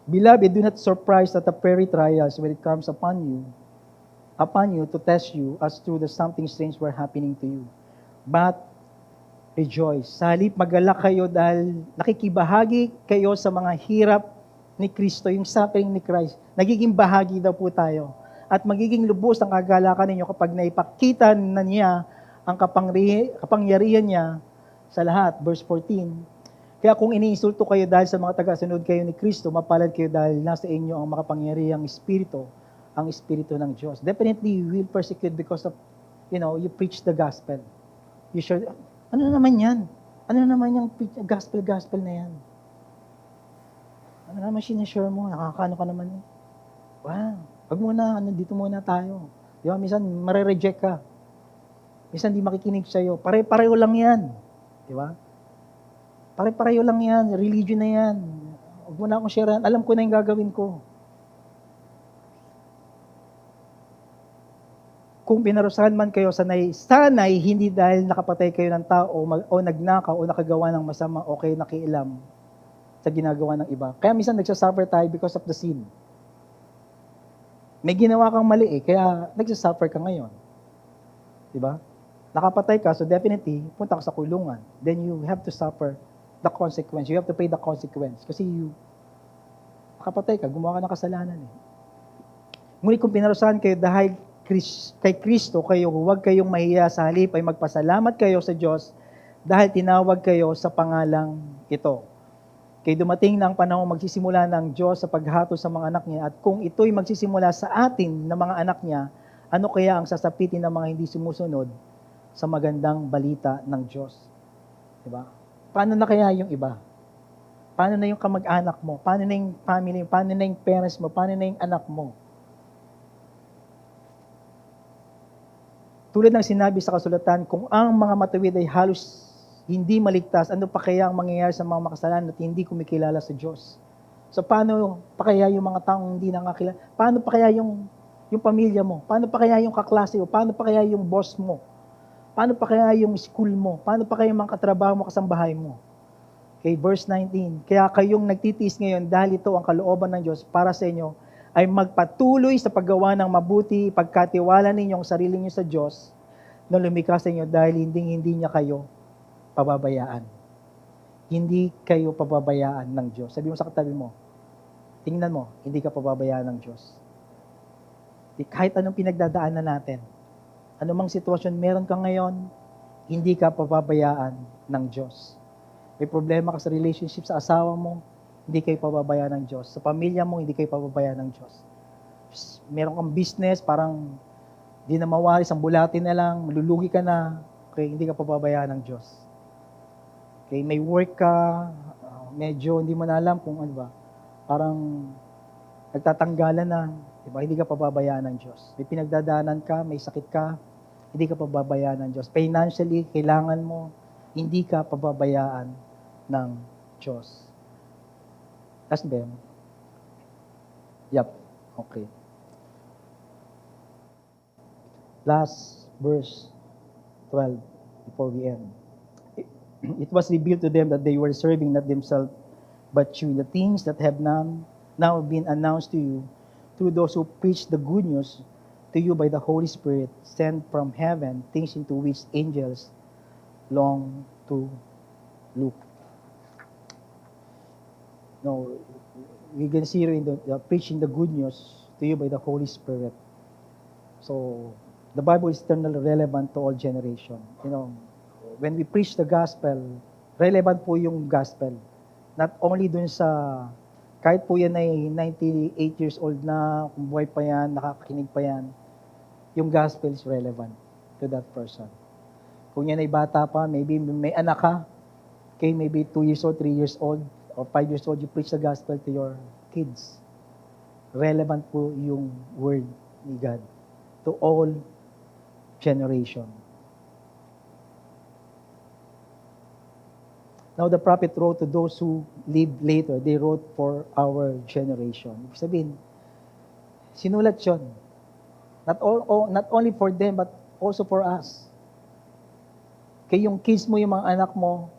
Beloved, do not surprise at the fiery trials when it comes upon you to test you as through the something strange were happening to you. But rejoice. Sa halip magalak kayo dahil nakikibahagi kayo sa mga hirap ni Kristo, yung suffering ni Christ. Nagiging bahagi daw po tayo. At magiging lubos ang kagalakan ninyo kapag naipakita na niya ang kapangyarihan niya sa lahat. Verse 14. Kaya kung iniinsulto kayo dahil sa mga tagasunod kayo ni Kristo, mapalad kayo dahil nasa inyo ang makapangyarihang Espiritu, ang Espiritu ng Diyos. Definitely, you will persecute because of, you preach the gospel. You share, ano naman yan? Ano naman yung gospel na yan? Ano naman sinishare mo? Nakakano ka naman eh. Wow, wag muna, dito muna tayo. Di ba, minsan marereject ka. Minsan di makikinig sa'yo. Pare-pareho lang yan. Di ba? Pare-pareho lang yan. Religion na yan. Huwag mo na akong sharean. Alam ko na yung gagawin ko. Kung pinarusahan man kayo sanay, hindi dahil nakapatay kayo ng tao o nagnakaw o nakagawa ng masama o kayo nakialam sa ginagawa ng iba. Kaya minsan nagsasuffer tayo because of the sin. May ginawa kang mali kaya nagsasuffer ka ngayon. Diba? Nakapatay ka, so definitely, punta ka sa kulungan. Then you have to suffer the consequence. You have to pay the consequence. Kasi nakapatay ka, gumawa ka ng kasalanan Ngunit kung pinarusahan kayo dahil kay Kristo kayo, huwag kayong mahiya, sa halip ay magpasalamat kayo sa Diyos dahil tinawag kayo sa pangalang ito. Kaya dumating na ang panahon magsisimula ng Diyos sa paghatol sa mga anak niya, at kung ito'y magsisimula sa atin ng mga anak niya, ano kaya ang sasapitin ng mga hindi sumusunod sa magandang balita ng Diyos? Diba? Paano na kaya yung iba? Paano na yung kamag-anak mo? Paano na yung family? Paano na yung parents mo? Paano na yung anak mo? Tulad ng sinabi sa kasulatan, kung ang mga matuwid ay halos hindi maligtas, ano pa kaya ang mangyayari sa mga makasalanan at hindi kumikilala sa Diyos? So paano pa kaya yung mga taong hindi nakakilala? Paano pa kaya yung pamilya mo? Paano pa kaya yung kaklase mo? Paano pa kaya yung boss mo? Paano pa kaya yung school mo? Paano pa kaya yung mga katrabaho mo, kasambahay mo? Okay, verse 19. Kaya kayong nagtitiis ngayon dahil ito ang kalooban ng Diyos para sa inyo, ay magpatuloy sa paggawa ng mabuti, pagkatiwala ninyong sarili niyo sa Diyos na lumikha sa inyo dahil hindi niya kayo pababayaan. Hindi kayo pababayaan ng Diyos. Sabi mo sa katabi mo, tingnan mo, hindi ka pababayaan ng Diyos. Kahit anong pinagdadaanan natin, anumang sitwasyon meron ka ngayon, hindi ka pababayaan ng Diyos. May problema ka sa relationship sa asawa mo, hindi kayo pababayaan ng Diyos. Sa pamilya mo, hindi kayo pababayaan ng Diyos. Meron kang business, parang di na mawaris, ang bulati na lang, malulugi ka na, okay, hindi ka pababayaan ng Diyos. Okay, may work ka, medyo hindi mo na alam kung ano ba, parang nagtatanggalan na, diba? Hindi ka pababayaan ng Diyos. May pinagdadaanan ka, may sakit ka, hindi ka pababayaan ng Diyos. Financially, kailangan mo, hindi ka pababayaan ng Diyos. Last ba? Yep. Okay. Last verse 12 before we end. It was revealed to them that they were serving not themselves but you. The things that have now been announced to you through those who preach the good news to you by the Holy Spirit sent from heaven, things into which angels long to look. No, we can see here in the preaching the good news to you by the Holy Spirit. So, the Bible is eternally relevant to all generation. When we preach the gospel, relevant po yung gospel. Not only dun sa, kahit po yan ay 98 years old na, kung buhay pa yan, nakakakinig pa yan, yung gospel is relevant to that person. Kung yan ay bata pa, maybe may anak ka, okay, maybe 2 years old, 3 years old, or 5 years old, you preach the gospel to your kids. Relevant po yung word ni God to all generation. Now the prophet wrote to those who lived later. They wrote for our generation. Ibig sabihin, sinulat yun. Not only for them, but also for us. Kaya yung kids mo, yung mga anak mo,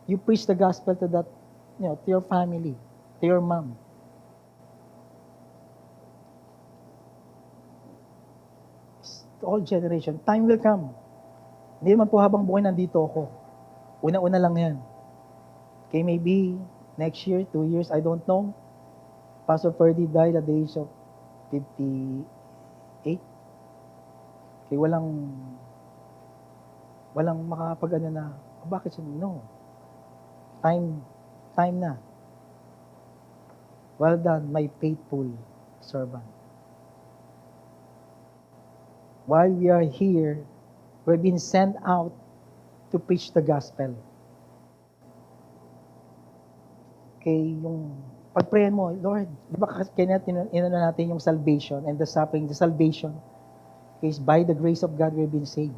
you preach the gospel to that, to your family, to your mom. To all generation, time will come. Hindi naman po habang buhay nandito ako. Una-una lang yan. Okay, maybe next year, 2 years, I don't know. Pastor Ferdy died at the age of 58. Okay, walang makapag-ano na, bakit siya? No. Time na. Well done, my faithful servant. While we are here, we've been sent out to preach the gospel. Okay, yung pag-pray mo, Lord, di ba kaya natin yung salvation and the suffering, the salvation is by the grace of God we've been saved.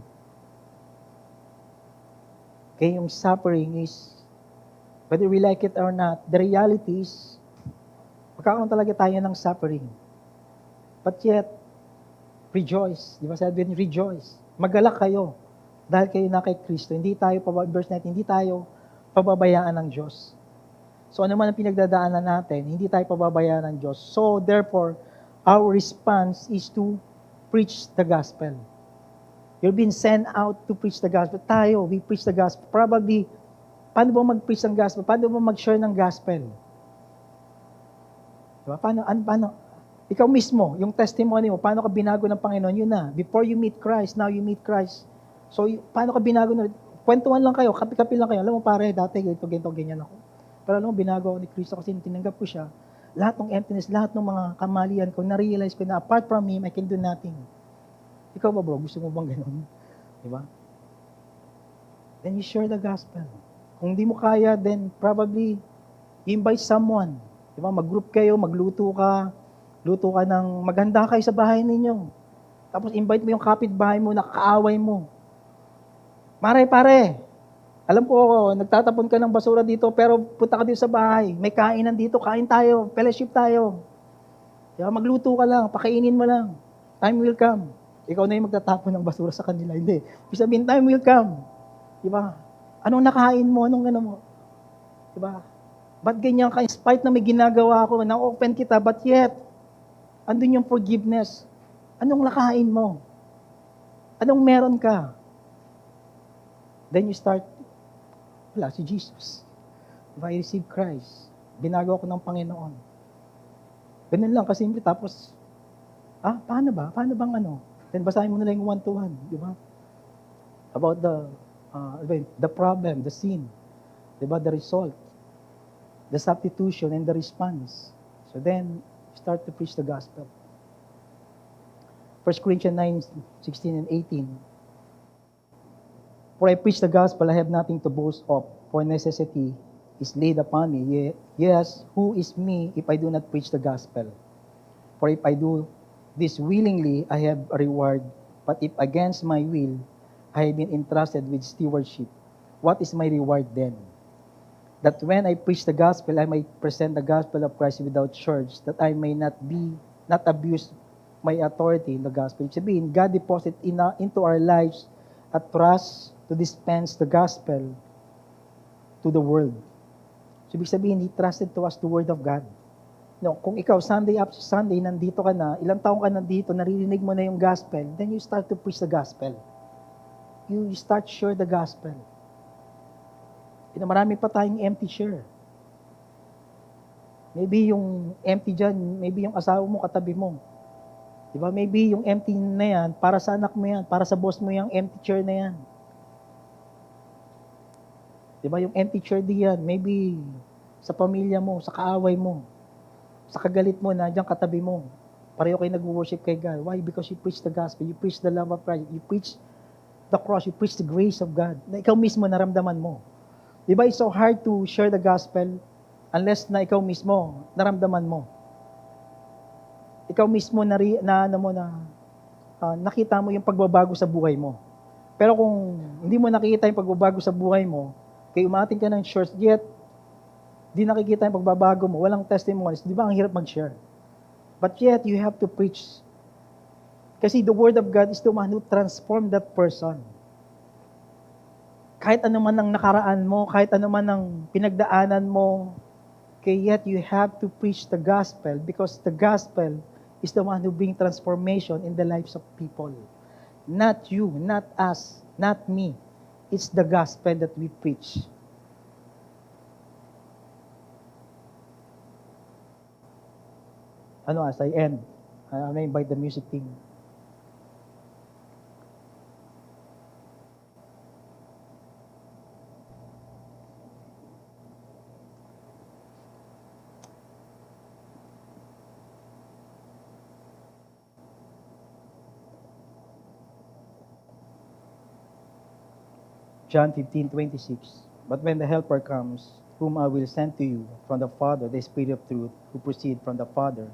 Okay, yung suffering is, whether we like it or not, the reality is, magkakaroon talaga tayo ng suffering. But yet, rejoice. Di ba sabi din, rejoice. Magalak kayo dahil kayo na kay Kristo. Hindi tayo, verse 19, hindi tayo pababayaan ng Diyos. So ano man ang pinagdadaanan natin, hindi tayo pababayaan ng Diyos. So therefore, our response is to preach the gospel. You've been sent out to preach the gospel. Tayo, we preach the gospel. Probably, paano ba mag-preach ng gospel? Paano ba mag-share ng gospel? Diba? Paano? Ikaw mismo, yung testimony mo, paano ka binago ng Panginoon? Yun na. Before you meet Christ, now you meet Christ. So, paano ka binago na? Kwentuhan lang kayo, kapi-kapi lang kayo. Alam mo pare, dati ganito, ganyan ako. Pero alam mo, binago ako ni Kristo kasi tinanggap ko siya. Lahat ng emptiness, lahat ng mga kamalian ko, na-realize ko na apart from Him, I can do nothing. Ikaw ba bro, gusto mo bang ganun? Diba? Then you share the gospel. Kung di mo kaya, then probably invite someone. Diba? Mag-group kayo, magluto ka ng maganda kayo sa bahay ninyo. Tapos invite mo yung kapitbahay mo na kaaway mo. Pare, alam ko, nagtatapon ka ng basura dito, pero punta ka dito sa bahay. May kainan dito, kain tayo, fellowship tayo. Diba? Magluto ka lang, pakainin mo lang. Time will come. Ikaw na yung magtatapon ng basura sa kanila. Hindi. Ibig sabihin, time will come. Diba? Anong nakain mo? Anong ano mo? Diba? Ba't ganyan ka? In spite na may ginagawa ko, na-open kita, but yet, andun yung forgiveness. Anong nakain mo? Anong meron ka? Then you start, wala, si Jesus. Diba? I received Christ. Binago ako ng Panginoon. Ganun lang, kasimple. Tapos, paano ba? Paano bang ano? Then basahin mo na lang yung 1 to 1, di ba? About the problem, the sin, di ba? The result, the substitution, and the response. So then, start to preach the gospel. 1 Corinthians 9:16 and 18. For I preach the gospel, I have nothing to boast of, for necessity is laid upon me. Yes, who is me if I do not preach the gospel? For if I do this willingly, I have a reward. But if against my will, I have been entrusted with stewardship. What is my reward then? That when I preach the gospel, I may present the gospel of Christ without charge, that I may not abuse my authority in the gospel. Ibig sabihin, God deposit into our lives a trust to dispense the gospel to the world. So, ibig sabihin, He trusted to us the word of God. No, kung ikaw, Sunday after Sunday, nandito ka na, ilang taong ka nandito, naririnig mo na yung gospel, then you start to preach the gospel. You start share the gospel. Marami pa tayong empty share. Maybe yung empty dyan, maybe yung asawa mo, katabi mo. Diba? Maybe yung empty na yan, para sa anak mo yan, para sa boss mo yung empty chair na yan. Diba? Yung empty chair diyan, maybe sa pamilya mo, sa kaaway mo, sa kagalit mo, nandiyan katabi mo. Pareho kayo nag-worship kay God. Why? Because you preach the gospel. You preach the love of Christ. You preach the cross. You preach the grace of God. Na ikaw mismo naramdaman mo. Di ba? It's so hard to share the gospel unless na ikaw mismo naramdaman mo. Ikaw mismo nakita mo yung pagbabago sa buhay mo. Pero kung hindi mo nakita yung pagbabago sa buhay mo, Kaya umating ka ng church, yet, di nakikita yung pagbabago mo, walang testimonies. Di ba ang hirap mag-share? But yet, you have to preach. Kasi the Word of God is the one who transformed that person. Kahit ano man ang nakaraan mo, kahit ano man ang pinagdaanan mo, kaya yet you have to preach the gospel because the gospel is the one who brings transformation in the lives of people. Not you, not us, not me. It's the gospel that we preach. As I end, I invite the music team. John 15:26. But when the Helper comes, whom I will send to you from the Father, the Spirit of truth, who proceed from the Father,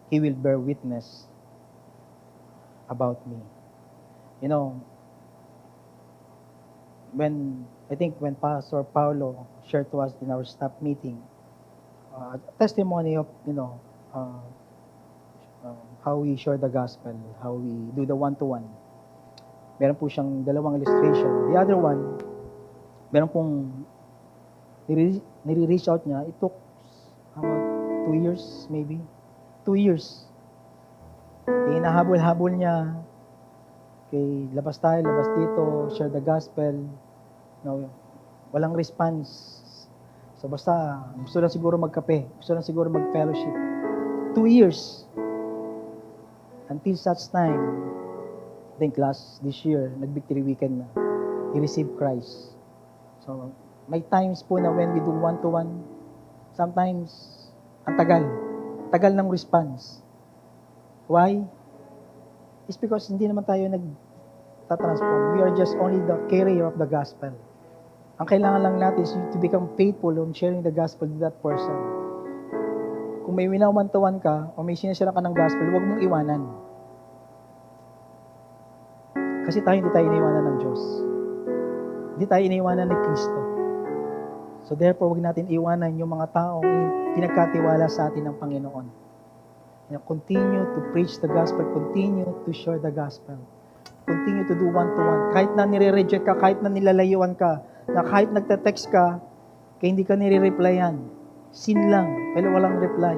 He will bear witness about me. You know, I think when Pastor Paulo shared to us in our staff meeting, testimony of, how we share the gospel, how we do the one-to-one. Meron po siyang dalawang illustration. The other one, meron pong nire-reach out niya. It took about 2 years, maybe. 2 years. Hinahabol-habol niya. Okay, labas tayo, labas dito, share the gospel. No, walang response. So basta, gusto lang siguro magkape. Gusto lang siguro mag-fellowship. 2 years. Until such time, I think this year, nag-victory weekend na. He received Christ. So, may times po na when we do one-to-one, sometimes, ang tagal. Tagal ng response. Why? It's because hindi naman tayo nag-transform. We are just only the carrier of the gospel. Ang kailangan lang natin is to become faithful on sharing the gospel to that person. Kung may winawan-tawan ka, o may sinasira ka ng gospel, huwag mong iwanan. Kasi hindi tayo iniwanan ng Diyos. Hindi tayo iniwanan ni Kristo. So therefore, huwag natin iwanan yung mga taong pinagkatiwala sa atin ng Panginoon. Continue to preach the gospel. Continue to share the gospel. Continue to do one-to-one. Kahit na nire-reject ka, kahit na nilalayuan ka, na kahit nagte-text ka, kaya hindi ka nire-replyan. Sin lang, pero walang reply.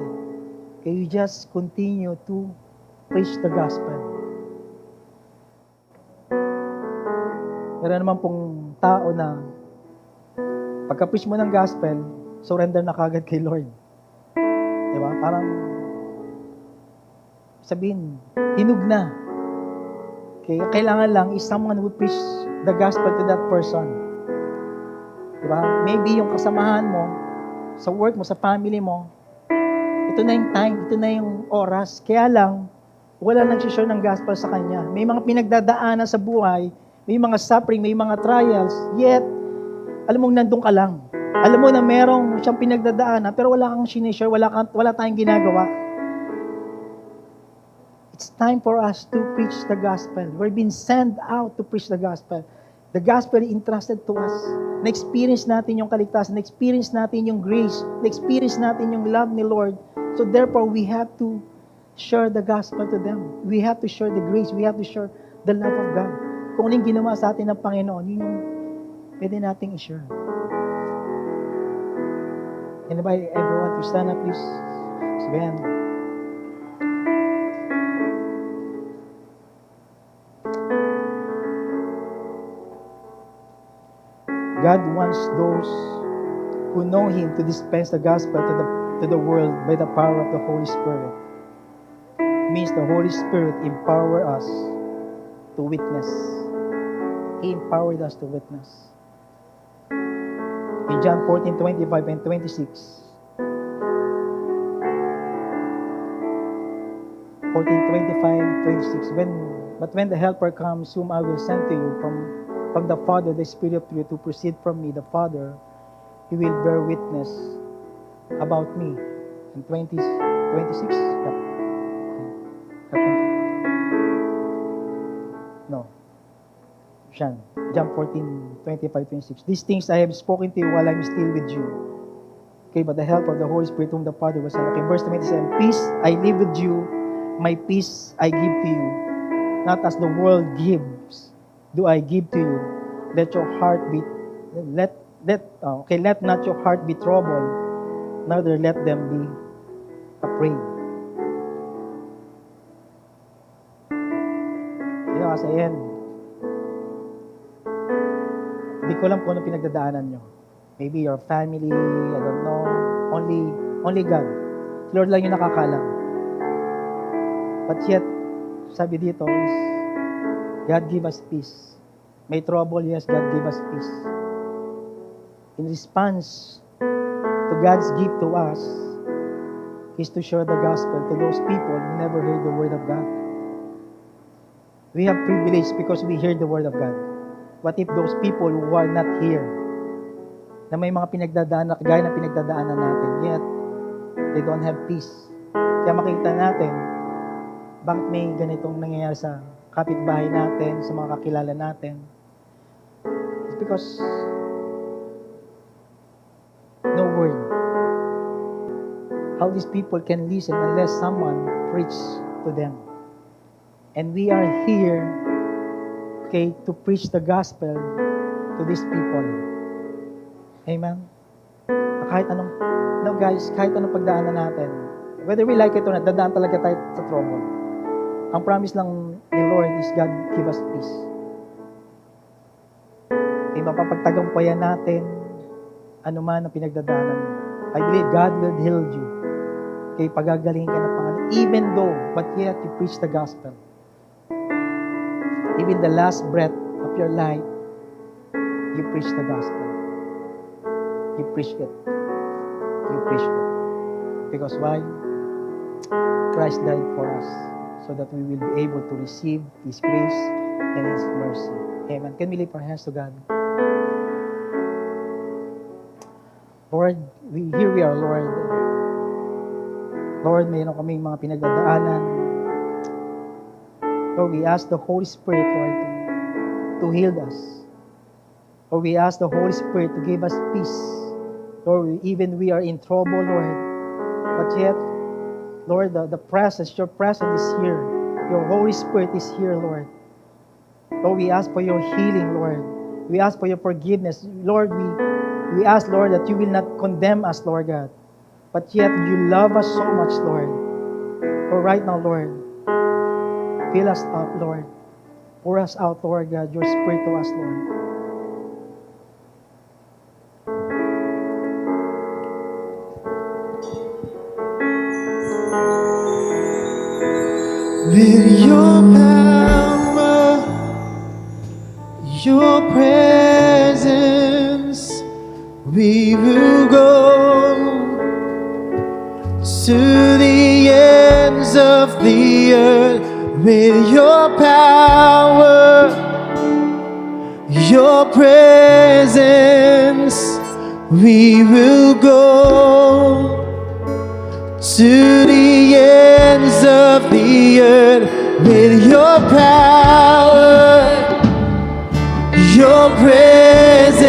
Kaya you just continue to preach the gospel. Meron naman pong tao na pagka-preach mo ng gospel, surrender na kagad kay Lord. Diba? Parang sabihin, hinug na. Okay? Kailangan lang is someone who preach the gospel to that person. Diba? Maybe yung kasamahan mo, sa work mo, sa family mo, ito na yung time, ito na yung oras. Kaya lang, wala nag-share ng gospel sa kanya. May mga pinagdadaanan sa buhay, may mga suffering, may mga trials, yet, alam mong nandun ka lang. Alam mo na merong siyang pinagdadaanan, pero wala kang sinishare, wala tayong ginagawa. It's time for us to preach the gospel. We're being sent out to preach the gospel. The gospel is entrusted to us. Na-experience natin yung kaligtasan, na-experience natin yung grace, na-experience natin yung love ni Lord. So therefore, we have to share the gospel to them. We have to share the grace. We have to share the love of God. Kung ano yung ginawa sa atin ng Panginoon, yun yung pwede nating i-share. Anybody ever want to stand up, please? Sven. God wants those who know Him to dispense the gospel to the world by the power of the Holy Spirit. It means the Holy Spirit empower us to witness. He empowered us to witness. In John 14:25 and 26, 14:25, 26, but when the Helper comes, whom I will send to you from the Father, the Spirit of truth, to proceed from me, the Father, He will bear witness about me. And 26, yep. No. Siyan. John 14, 25, 26. These things I have spoken to you while I'm still with you. Okay, but the help of the Holy Spirit whom the Father will send. Okay, verse 27. Peace I leave with you, my peace I give to you. Not as the world gives, do I give to you. Let your heart be, let not your heart be troubled, neither let them be afraid. As I end, hindi ko alam kung ano pinagdadaanan nyo. Maybe your family, I don't know. Only God. Lord lang yung nakakalam. But yet, sabi dito is, God give us peace. May trouble, yes, God give us peace. In response to God's gift to us, is to share the gospel to those people who never heard the word of God. We have privilege because we hear the word of God. What if those people who are not here, na may mga pinagdadaanan, kagaya ng pinagdadaanan natin, yet they don't have peace. Kaya makita natin, bakit may ganitong nangyayari sa kapitbahay natin, sa mga kakilala natin. It's because no word. How these people can listen unless someone preach to them. And we are here, okay, to preach the gospel to these people. Amen? Kahit anong, no guys, kahit anong pagdaanan natin, whether we like it or not, dadaan talaga tayo sa trouble. Ang promise lang ni Lord is God give us peace. Okay, mapapagtagumpayan natin anuman ang pinagdadaanan mo. I believe God will heal you. Okay, pagagaling ka ng Panginoon. Even though, but yet you preach the gospel. Even the last breath of your life, you preach the gospel. You preach it. You preach it. Because why? Christ died for us so that we will be able to receive His grace and His mercy. Amen. Can we lift our hands to God? Lord, here we are, Lord. Lord, mayroon kaming mga pinagdadaanan. Lord, we ask the Holy Spirit, Lord, to heal us. Lord, we ask the Holy Spirit to give us peace. Lord, even we are in trouble, Lord. But yet, Lord, the presence, your presence is here. Your Holy Spirit is here, Lord. Lord, we ask for your healing, Lord. We ask for your forgiveness. Lord, we ask, Lord, that you will not condemn us, Lord God. But yet, you love us so much, Lord. Lord, right now, Lord, fill us up, Lord. Pour us out, Lord God, your Spirit to us, Lord. With your power, your presence, we will go to the ends of the earth. With your power, your presence, we will go to the ends of the earth. With your power, your presence,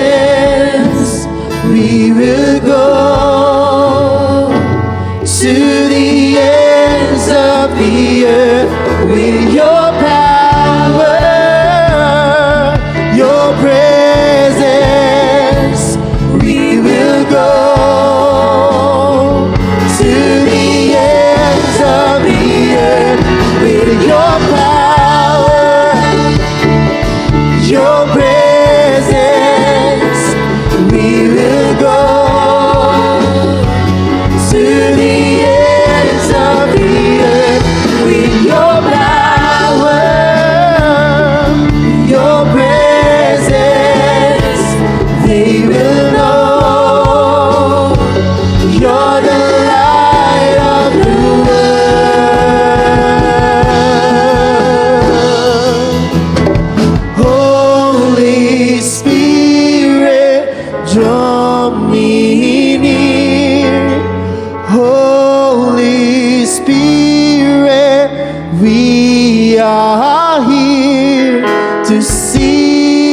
we will go to the ends of the earth. With your power, your presence, we will go to the ends of the earth. With your power, your presence, we will go to the ends of the earth. With your power, your presence, they will know you're the light of the world. Holy Spirit, draw me near. Holy Spirit, we are here to see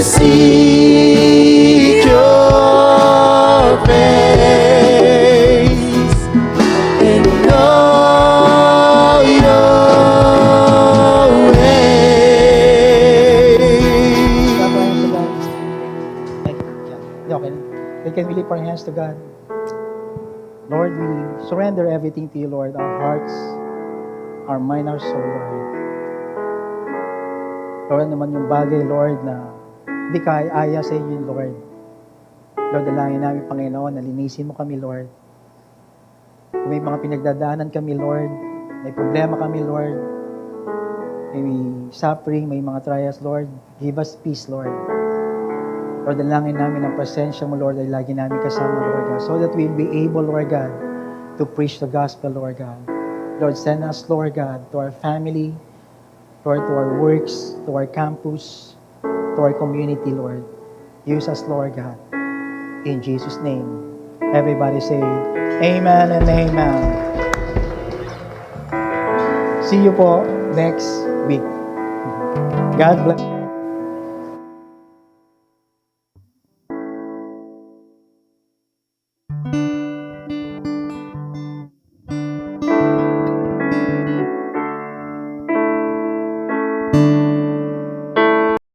seek your face and know your way. Clap our hands to God. Okay. Then can we lift our hands to God? Lord, we surrender everything to you, Lord. Our hearts, our mind, our soul, Lord. Lord, naman yung bagay, Lord, na hindi kaya sa inyo, Lord. Lord, dalangin namin, Panginoon, na linisin mo kami, Lord. Kung may mga pinagdadaanan kami, Lord, may problema kami, Lord, may suffering, may mga trials, Lord, give us peace, Lord. Lord, dalangin namin ang presensya mo, Lord, ay lagi namin kasama, Lord God, so that we'll be able, Lord God, to preach the gospel, Lord God. Lord, send us, Lord God, to our family, Lord, to our works, to our campus, to our community, Lord. Use us, Lord God. In Jesus' name. Everybody say, Amen and Amen. See you po next week. God bless.